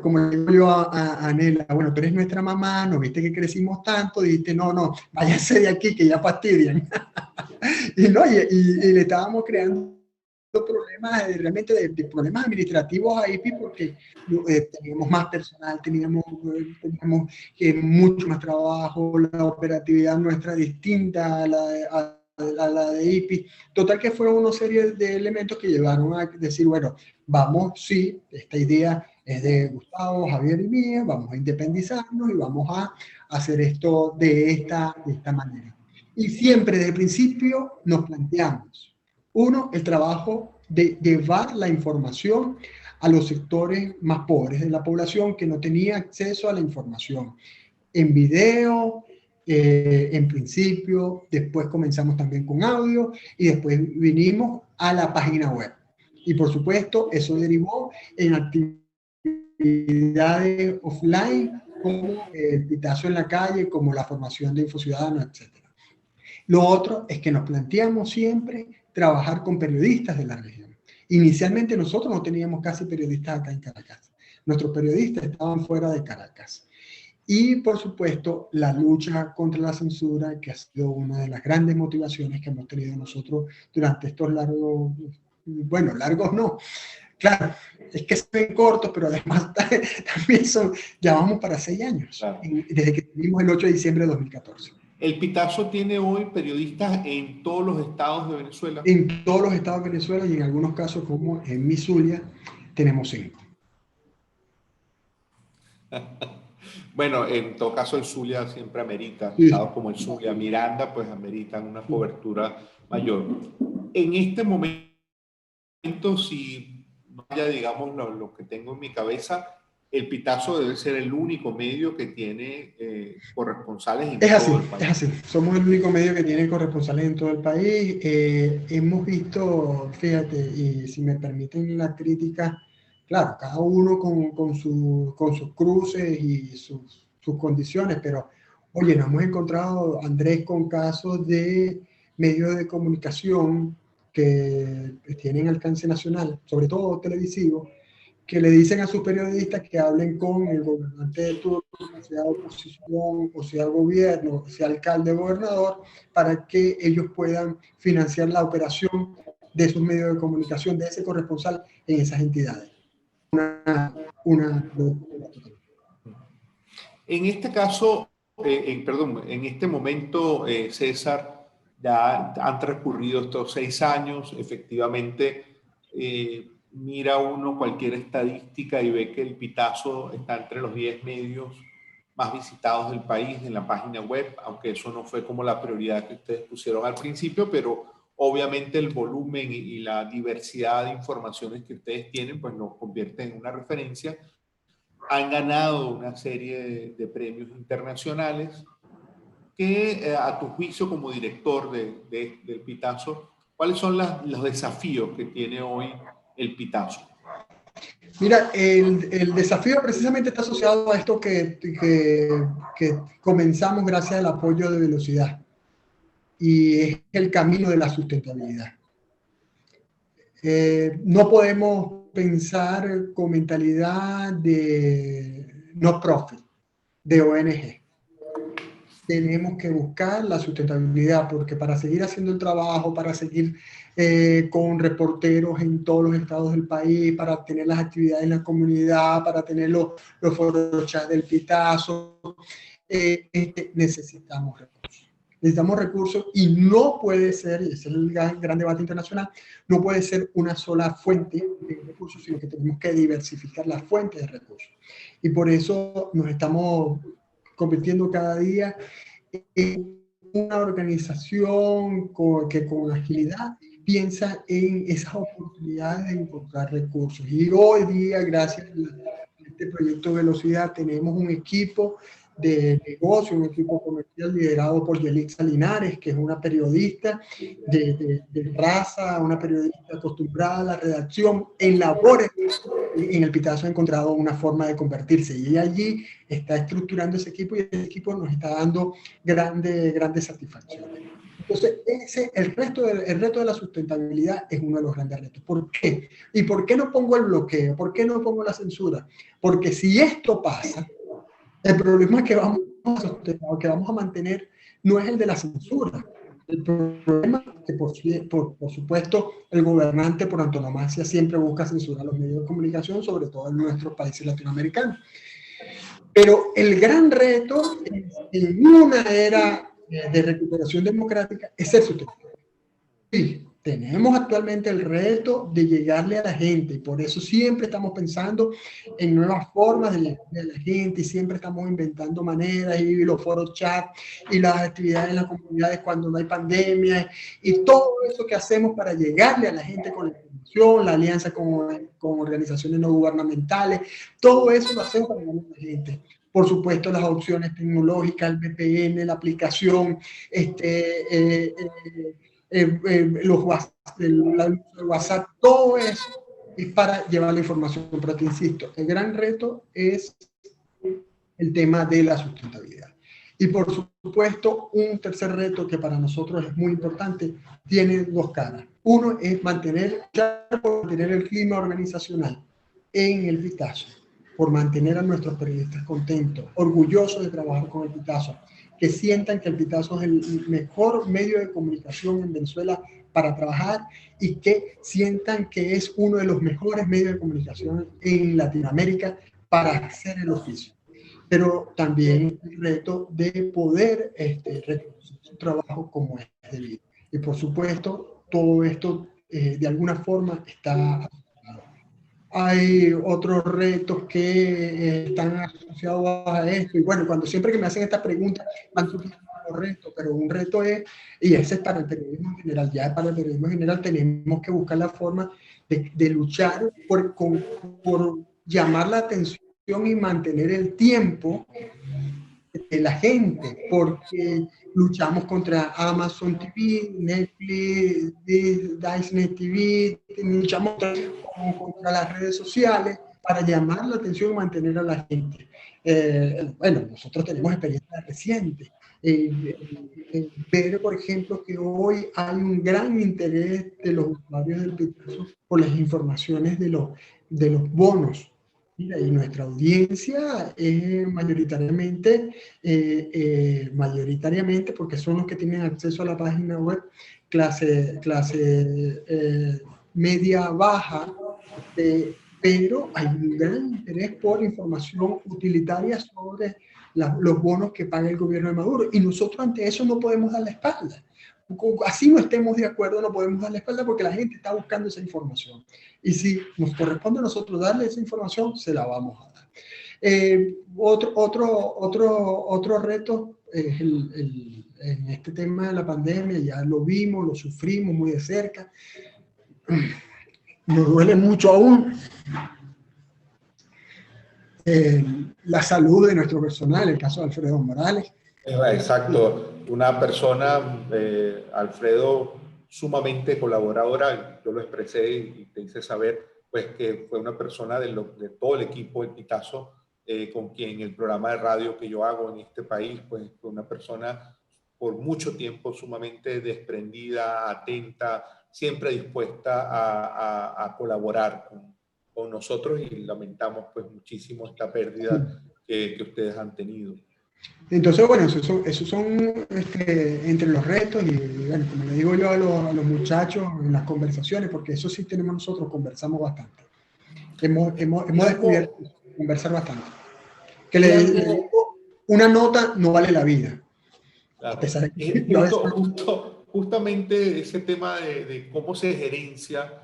como le digo yo a Nela, bueno, tú eres nuestra mamá, no viste que crecimos tanto, dijiste, no, váyase de aquí que ya fastidian. y le estábamos creando problemas, realmente de problemas administrativos a IPI, porque teníamos más personal, teníamos mucho más trabajo, la operatividad nuestra distinta a la de IPI. Total que fueron una serie de elementos que llevaron a decir, bueno, vamos, sí, esta idea es de Gustavo, Javier y mía, vamos a independizarnos y vamos a hacer esto de esta manera. Y siempre desde el principio nos planteamos, uno, el trabajo de llevar la información a los sectores más pobres de la población que no tenía acceso a la información. En video, en principio, después comenzamos también con audio y después vinimos a la página web. Y por supuesto, eso derivó en actividades offline como el Pitazo en la calle, como la formación de Infociudadanos, etc. Lo otro es que nos planteamos siempre trabajar con periodistas de la región. Inicialmente nosotros no teníamos casi periodistas acá en Caracas. Nuestros periodistas estaban fuera de Caracas. Y por supuesto, la lucha contra la censura, que ha sido una de las grandes motivaciones que hemos tenido nosotros durante estos largos no. Claro, es que se ven cortos, pero además también ya vamos para 6 años, claro, desde que tuvimos el 8 de diciembre de 2014. ¿El Pitazo tiene hoy periodistas en todos los estados de Venezuela? En todos los estados de Venezuela y en algunos casos, como en mi Zulia, tenemos 5. Bueno, en todo caso el Zulia siempre amerita, estados como el Zulia, Miranda, pues ameritan una cobertura mayor. En este momento, si vaya, digamos, lo que tengo en mi cabeza, el Pitazo debe ser el único medio que tiene corresponsales en todo el país. Es así, somos el único medio que tiene corresponsales en todo el país. Hemos visto, fíjate, y si me permiten la crítica, claro, cada uno con sus cruces y sus condiciones, pero oye, nos hemos encontrado, Andrés, con casos de medios de comunicación que tienen alcance nacional, sobre todo televisivo, que le dicen a sus periodistas que hablen con el gobernante de turno, sea oposición o sea gobierno, sea alcalde o gobernador, para que ellos puedan financiar la operación de esos medios de comunicación, de ese corresponsal en esas entidades. En este caso, en este momento, César, ya han transcurrido estos 6 años, efectivamente, mira uno cualquier estadística y ve que el Pitazo está entre los 10 medios más visitados del país en la página web, aunque eso no fue como la prioridad que ustedes pusieron al principio, pero obviamente el volumen y la diversidad de informaciones que ustedes tienen pues nos convierte en una referencia. Han ganado una serie de premios internacionales que, a tu juicio como director del Pitazo, ¿cuáles son los desafíos que tiene hoy el Pitazo? Mira, el desafío precisamente está asociado a esto que comenzamos gracias al apoyo de Velocidad, y es el camino de la sustentabilidad. No podemos pensar con mentalidad de no profit, de ONG. Tenemos que buscar la sustentabilidad, porque para seguir haciendo el trabajo, para seguir con reporteros en todos los estados del país, para tener las actividades en la comunidad, para tener los foros chat del Pitazo, necesitamos recursos. Necesitamos recursos y no puede ser, y ese es el gran debate internacional, no puede ser una sola fuente de recursos, sino que tenemos que diversificar las fuentes de recursos. Y por eso nos estamos convirtiendo cada día en una organización que con agilidad piensa en esas oportunidades de encontrar recursos. Y hoy día, gracias al este proyecto Velocidad tenemos un equipo de negocio, un equipo comercial liderado por Yelixa Linares, que es una periodista de raza, una periodista acostumbrada a la redacción, en labores. En el Pitazo ha encontrado una forma de convertirse y ella allí está estructurando ese equipo y ese equipo nos está dando grandes satisfacciones. Entonces, el reto de la sustentabilidad es uno de los grandes retos. ¿Por qué? ¿Y por qué no pongo el bloqueo? ¿Por qué no pongo la censura? Porque si esto pasa, el problema que vamos a mantener no es el de la censura. El problema es que, por supuesto, el gobernante por antonomasia siempre busca censurar los medios de comunicación, sobre todo en nuestros países latinoamericanos. Pero el gran reto en una era de recuperación democrática es ser sustentable. Sí, tenemos actualmente el reto de llegarle a la gente y por eso siempre estamos pensando en nuevas formas de llegarle a la gente y siempre estamos inventando maneras y los foros chat y las actividades en las comunidades cuando no hay pandemia y todo eso que hacemos para llegarle a la gente con la información, la alianza con organizaciones no gubernamentales, todo eso lo hacemos para llegarle a la gente. Por supuesto, las opciones tecnológicas, el VPN, la aplicación, los WhatsApp, todo eso es para llevar la información. Pero te insisto, el gran reto es el tema de la sustentabilidad. Y por supuesto, un tercer reto que para nosotros es muy importante, tiene dos caras. Uno es mantener el clima organizacional en el Pitazo, por mantener a nuestros periodistas contentos, orgullosos de trabajar con el Pitazo, que sientan que el Pitazo es el mejor medio de comunicación en Venezuela para trabajar y que sientan que es uno de los mejores medios de comunicación en Latinoamérica para hacer el oficio. Pero también el reto de poder reconocer su trabajo como es debido. Y por supuesto, todo esto de alguna forma está... Hay otros retos que están asociados a esto. Y bueno, siempre que me hacen esta pregunta, van surgiendo los retos, pero un reto es, y ese es para el periodismo en general, ya para el periodismo en general tenemos que buscar la forma de luchar por llamar la atención y mantener el tiempo de la gente, porque luchamos contra Amazon TV, Netflix, Disney TV, luchamos contra las redes sociales para llamar la atención y mantener a la gente. Bueno, nosotros tenemos experiencias recientes. Ver, por ejemplo, que hoy hay un gran interés de los usuarios del Pitazo por las informaciones de los bonos. Mira, y nuestra audiencia es mayoritariamente, porque son los que tienen acceso a la página web, clase media baja, pero hay un gran interés por información utilitaria sobre los bonos que paga el gobierno de Maduro. Y nosotros ante eso no podemos dar la espalda. Así no estemos de acuerdo, no podemos dar la espalda porque la gente está buscando esa información. Y si nos corresponde a nosotros darle esa información, se la vamos a dar. Otro reto es en este tema de la pandemia, ya lo vimos, lo sufrimos muy de cerca. Nos duele mucho aún la salud de nuestro personal, el caso de Alfredo Morales. Exacto, una persona, Alfredo, sumamente colaboradora. Yo lo expresé y te hice saber pues, que fue una persona de todo el equipo del Pitazo, con quien el programa de radio que yo hago en este país, pues fue una persona por mucho tiempo sumamente desprendida, atenta, siempre dispuesta a colaborar con nosotros, y lamentamos pues muchísimo esta pérdida que ustedes han tenido. Entonces, bueno, esos son entre los retos y bueno, como le digo yo a los muchachos en las conversaciones, porque eso sí tenemos nosotros, conversamos bastante. Hemos descubierto conversar bastante. Que le digo, una nota no vale la vida. Claro. A pesar de que Justamente ese tema de cómo se gerencia,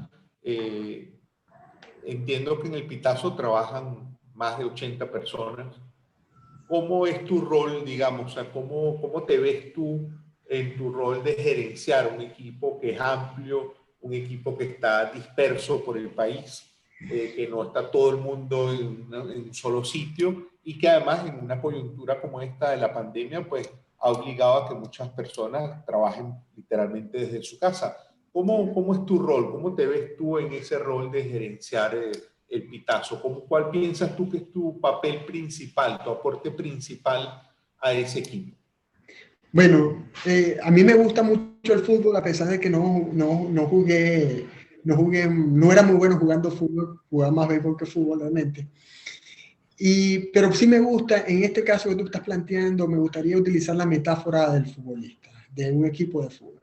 entiendo que en el Pitazo trabajan más de 80 personas. ¿Cómo es tu rol, digamos? O sea, ¿cómo te ves tú en tu rol de gerenciar un equipo que es amplio, un equipo que está disperso por el país? que no está todo el mundo en un solo sitio y que además en una coyuntura como esta de la pandemia, pues ha obligado a que muchas personas trabajen literalmente desde su casa. ¿Cómo es tu rol? ¿Cómo te ves tú en ese rol de gerenciar el Pitazo? ¿Cuál piensas tú que es tu papel principal, tu aporte principal a ese equipo? Bueno, a mí me gusta mucho el fútbol, a pesar de que no jugué, no era muy bueno jugando fútbol, jugaba más béisbol que fútbol realmente. Pero sí me gusta, en este caso que tú estás planteando, me gustaría utilizar la metáfora del futbolista, de un equipo de fútbol.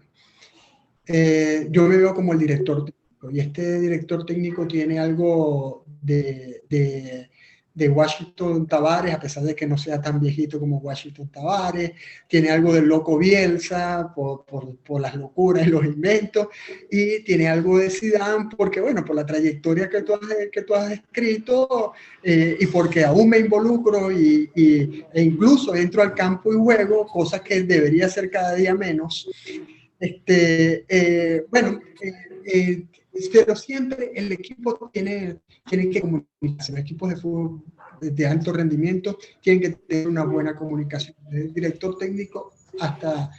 Yo me veo como el director técnico, y este director técnico tiene algo de Washington Tavares, a pesar de que no sea tan viejito como Washington Tavares, tiene algo del loco Bielsa por las locuras y los inventos, y tiene algo de Zidane porque, bueno, por la trayectoria que tú has escrito, y porque aún me involucro e incluso entro al campo y juego, cosas que debería hacer cada día menos. Pero siempre el equipo tiene que comunicarse. Los equipos de fútbol de alto rendimiento tienen que tener una buena comunicación. Desde el director técnico hasta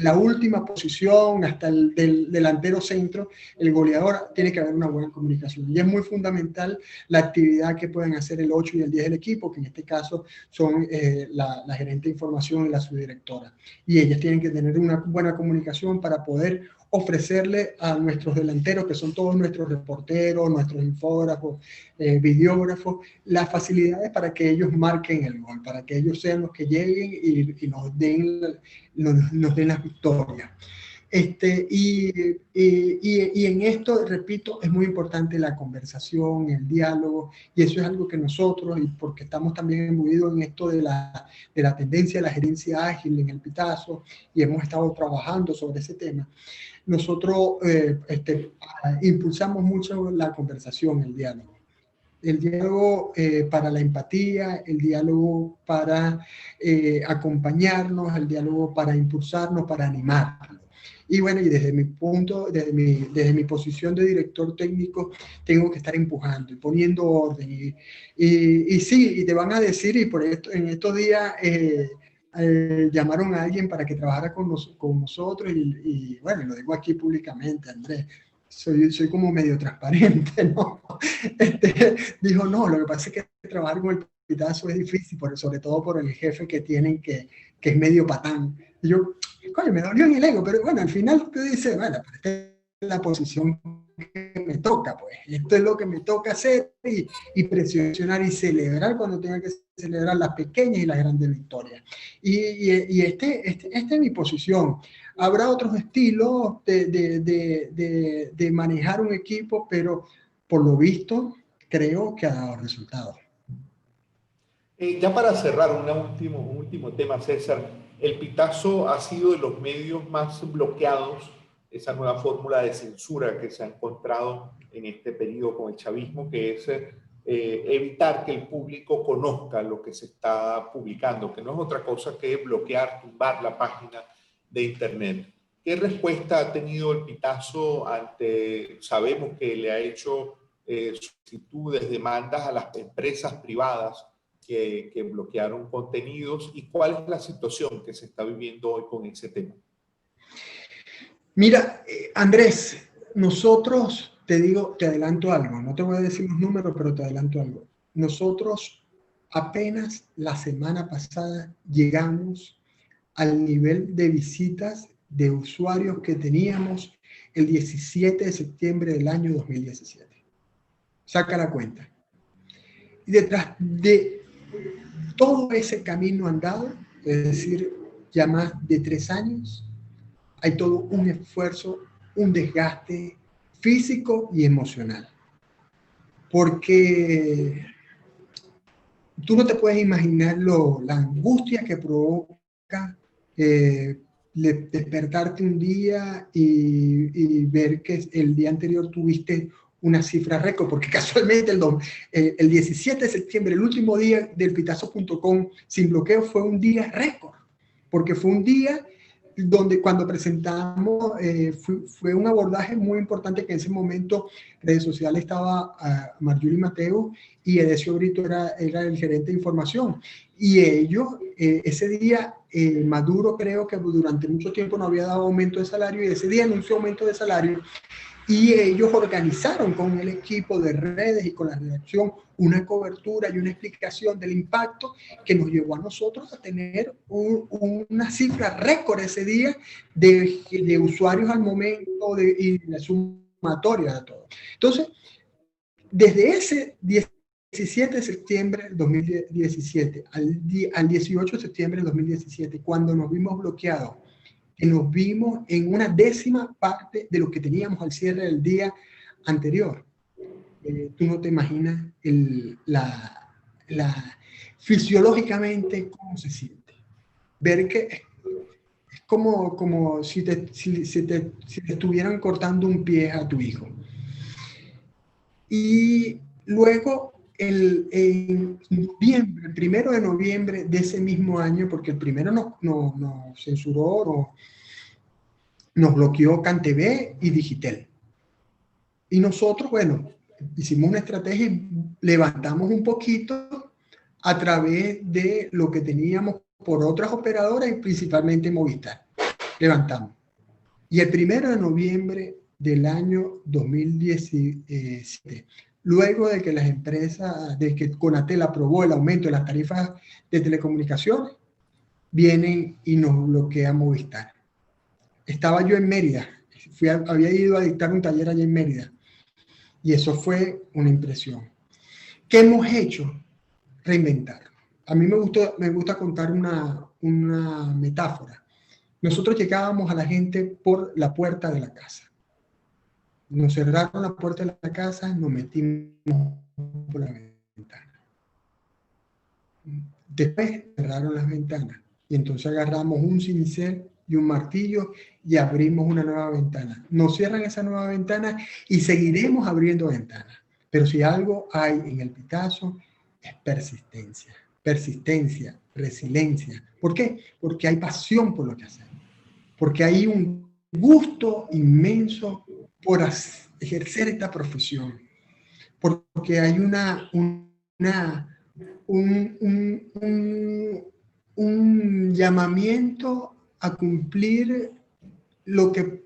la última posición, hasta el del delantero centro, el goleador, tiene que haber una buena comunicación. Y es muy fundamental la actividad que pueden hacer el 8 y el 10 del equipo, que en este caso son la gerente de información y la subdirectora. Y ellas tienen que tener una buena comunicación para poder ofrecerle a nuestros delanteros, que son todos nuestros reporteros, nuestros infógrafos, videógrafos, las facilidades para que ellos marquen el gol, para que ellos sean los que lleguen y nos den las victorias. Y en esto, repito, es muy importante la conversación, el diálogo, y eso es algo que nosotros, y porque estamos también imbuidos en esto de la tendencia de la gerencia ágil en el Pitazo, y hemos estado trabajando sobre ese tema, nosotros impulsamos mucho la conversación, el diálogo. El diálogo para la empatía, el diálogo para acompañarnos, el diálogo para impulsarnos, para animarnos. Y bueno, y desde mi posición de director técnico, tengo que estar empujando y poniendo orden. Y sí, y te van a decir, y por esto, en estos días llamaron a alguien para que trabajara con nosotros, y bueno, lo digo aquí públicamente, Andrés, soy como medio transparente, ¿no? Dijo, no, lo que pasa es que trabajar con el Pitazo es difícil, sobre todo por el jefe que tienen, que es medio patán. Y yo, coño, me dolió en el ego, pero bueno, al final tú dices, bueno, esta es la posición que me toca, pues, esto es lo que me toca hacer, y presionar y celebrar cuando tenga que celebrar las pequeñas y las grandes victorias. Y esta es mi posición. Habrá otros estilos de manejar un equipo, pero por lo visto creo que ha dado resultados. Ya para cerrar, un último tema, César. El Pitazo ha sido de los medios más bloqueados, esa nueva fórmula de censura que se ha encontrado en este periodo con el chavismo, que es evitar que el público conozca lo que se está publicando, que no es otra cosa que bloquear, tumbar la página de Internet. ¿Qué respuesta ha tenido el Pitazo ante, sabemos que le ha hecho solicitudes, demandas a las empresas privadas que bloquearon contenidos, y cuál es la situación que se está viviendo hoy con ese tema? Mira, Andrés, nosotros, te adelanto algo, no te voy a decir los números, pero te adelanto algo. Nosotros apenas la semana pasada llegamos al nivel de visitas de usuarios que teníamos el 17 de septiembre del año 2017. Saca la cuenta. Y detrás de todo ese camino andado, es decir, ya más de 3 años, hay todo un esfuerzo, un desgaste físico y emocional. Porque tú no te puedes imaginar la angustia que provoca despertarte un día y ver que el día anterior tuviste una cifra récord, porque casualmente el 17 de septiembre, el último día del Pitazo.com sin bloqueo, fue un día récord, porque fue un día donde cuando presentamos, fue un abordaje muy importante que en ese momento redes sociales estaba Marjorie Mateo y Edesio Brito era el gerente de información. Y ellos, ese día, Maduro creo que durante mucho tiempo no había dado aumento de salario y ese día anunció aumento de salario. Y ellos organizaron con el equipo de redes y con la redacción una cobertura y una explicación del impacto que nos llevó a nosotros a tener una cifra récord ese día de usuarios al momento y la sumatoria de todo. Entonces, desde ese 17 de septiembre del 2017 al 18 de septiembre del 2017, cuando nos vimos bloqueados, que nos vimos en una décima parte de lo que teníamos al cierre del día anterior. Tú no te imaginas fisiológicamente cómo se siente. Ver que es como si te estuvieran cortando un pie a tu hijo. Y luego, en noviembre, el 1 de noviembre de ese mismo año, porque el primero nos censuró, nos bloqueó CanTV y Digitel. Y nosotros, bueno, hicimos una estrategia y levantamos un poquito a través de lo que teníamos por otras operadoras y principalmente Movistar. Levantamos. Y el 1 de noviembre del año 2017, luego de que las empresas, de que Conatel aprobó el aumento de las tarifas de telecomunicaciones, vienen y nos bloquea Movistar. Estaba yo en Mérida, había ido a dictar un taller allá en Mérida, y eso fue una impresión. ¿Qué hemos hecho? Reinventar. A mí me gusta contar una metáfora. Nosotros llegábamos a la gente por la puerta de la casa. Nos cerraron la puerta de la casa, nos metimos por la ventana. Después cerraron las ventanas y entonces agarramos un cincel y un martillo y abrimos una nueva ventana. Nos cierran esa nueva ventana y seguiremos abriendo ventanas. Pero si algo hay en el Pitazo es persistencia. Persistencia, resiliencia. ¿Por qué? Porque hay pasión por lo que hacemos. Porque hay un gusto inmenso por ejercer esta profesión. Porque hay un llamamiento a cumplir lo que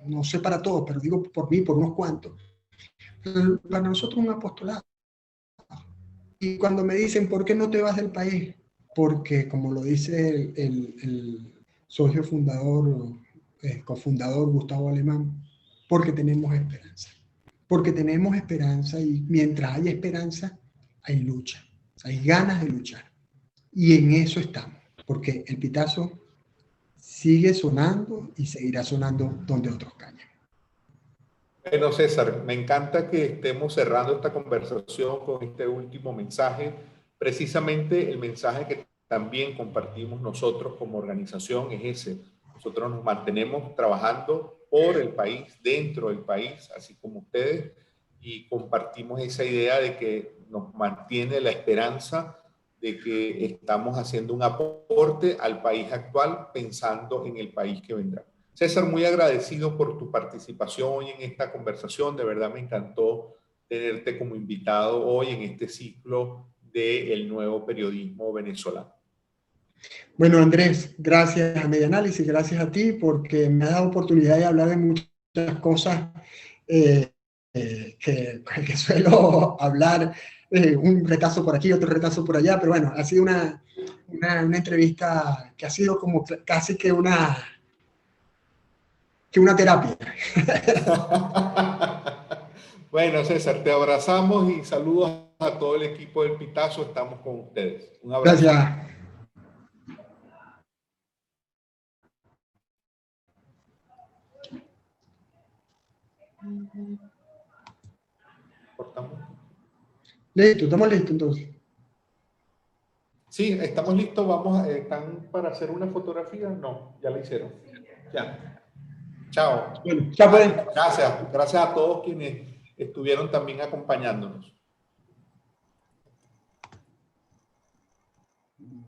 no sé para todos, pero digo por mí, por unos cuantos, para nosotros un apostolado. Y cuando me dicen, ¿por qué no te vas del país? Porque, como lo dice el socio fundador, cofundador Gustavo Alemán, porque tenemos esperanza. Porque tenemos esperanza y mientras hay esperanza, hay lucha, hay ganas de luchar. Y en eso estamos, porque el Pitazo sigue sonando y seguirá sonando donde otros callan. Bueno, César, me encanta que estemos cerrando esta conversación con este último mensaje. Precisamente el mensaje que también compartimos nosotros como organización es ese. Nosotros nos mantenemos trabajando por el país, dentro del país, así como ustedes, y compartimos esa idea de que nos mantiene la esperanza de que estamos haciendo un aporte al país actual pensando en el país que vendrá. César, muy agradecido por tu participación hoy en esta conversación. De verdad me encantó tenerte como invitado hoy en este ciclo del nuevo periodismo venezolano. Bueno, Andrés, gracias a Medianálisis, gracias a ti porque me has dado oportunidad de hablar de muchas cosas que suelo hablar, un retazo por aquí, otro retazo por allá, pero bueno, ha sido una entrevista que ha sido como casi que una terapia. Bueno, César, te abrazamos y saludos a todo el equipo del Pitazo. Estamos con ustedes. Un abrazo. Gracias. Cortamos. Listo, estamos listos entonces. Sí, estamos listos. Vamos, ¿están para hacer una fotografía? No, ya la hicieron. Ya. Chao. Bueno, chao, pues. Gracias. Gracias a todos quienes estuvieron también acompañándonos.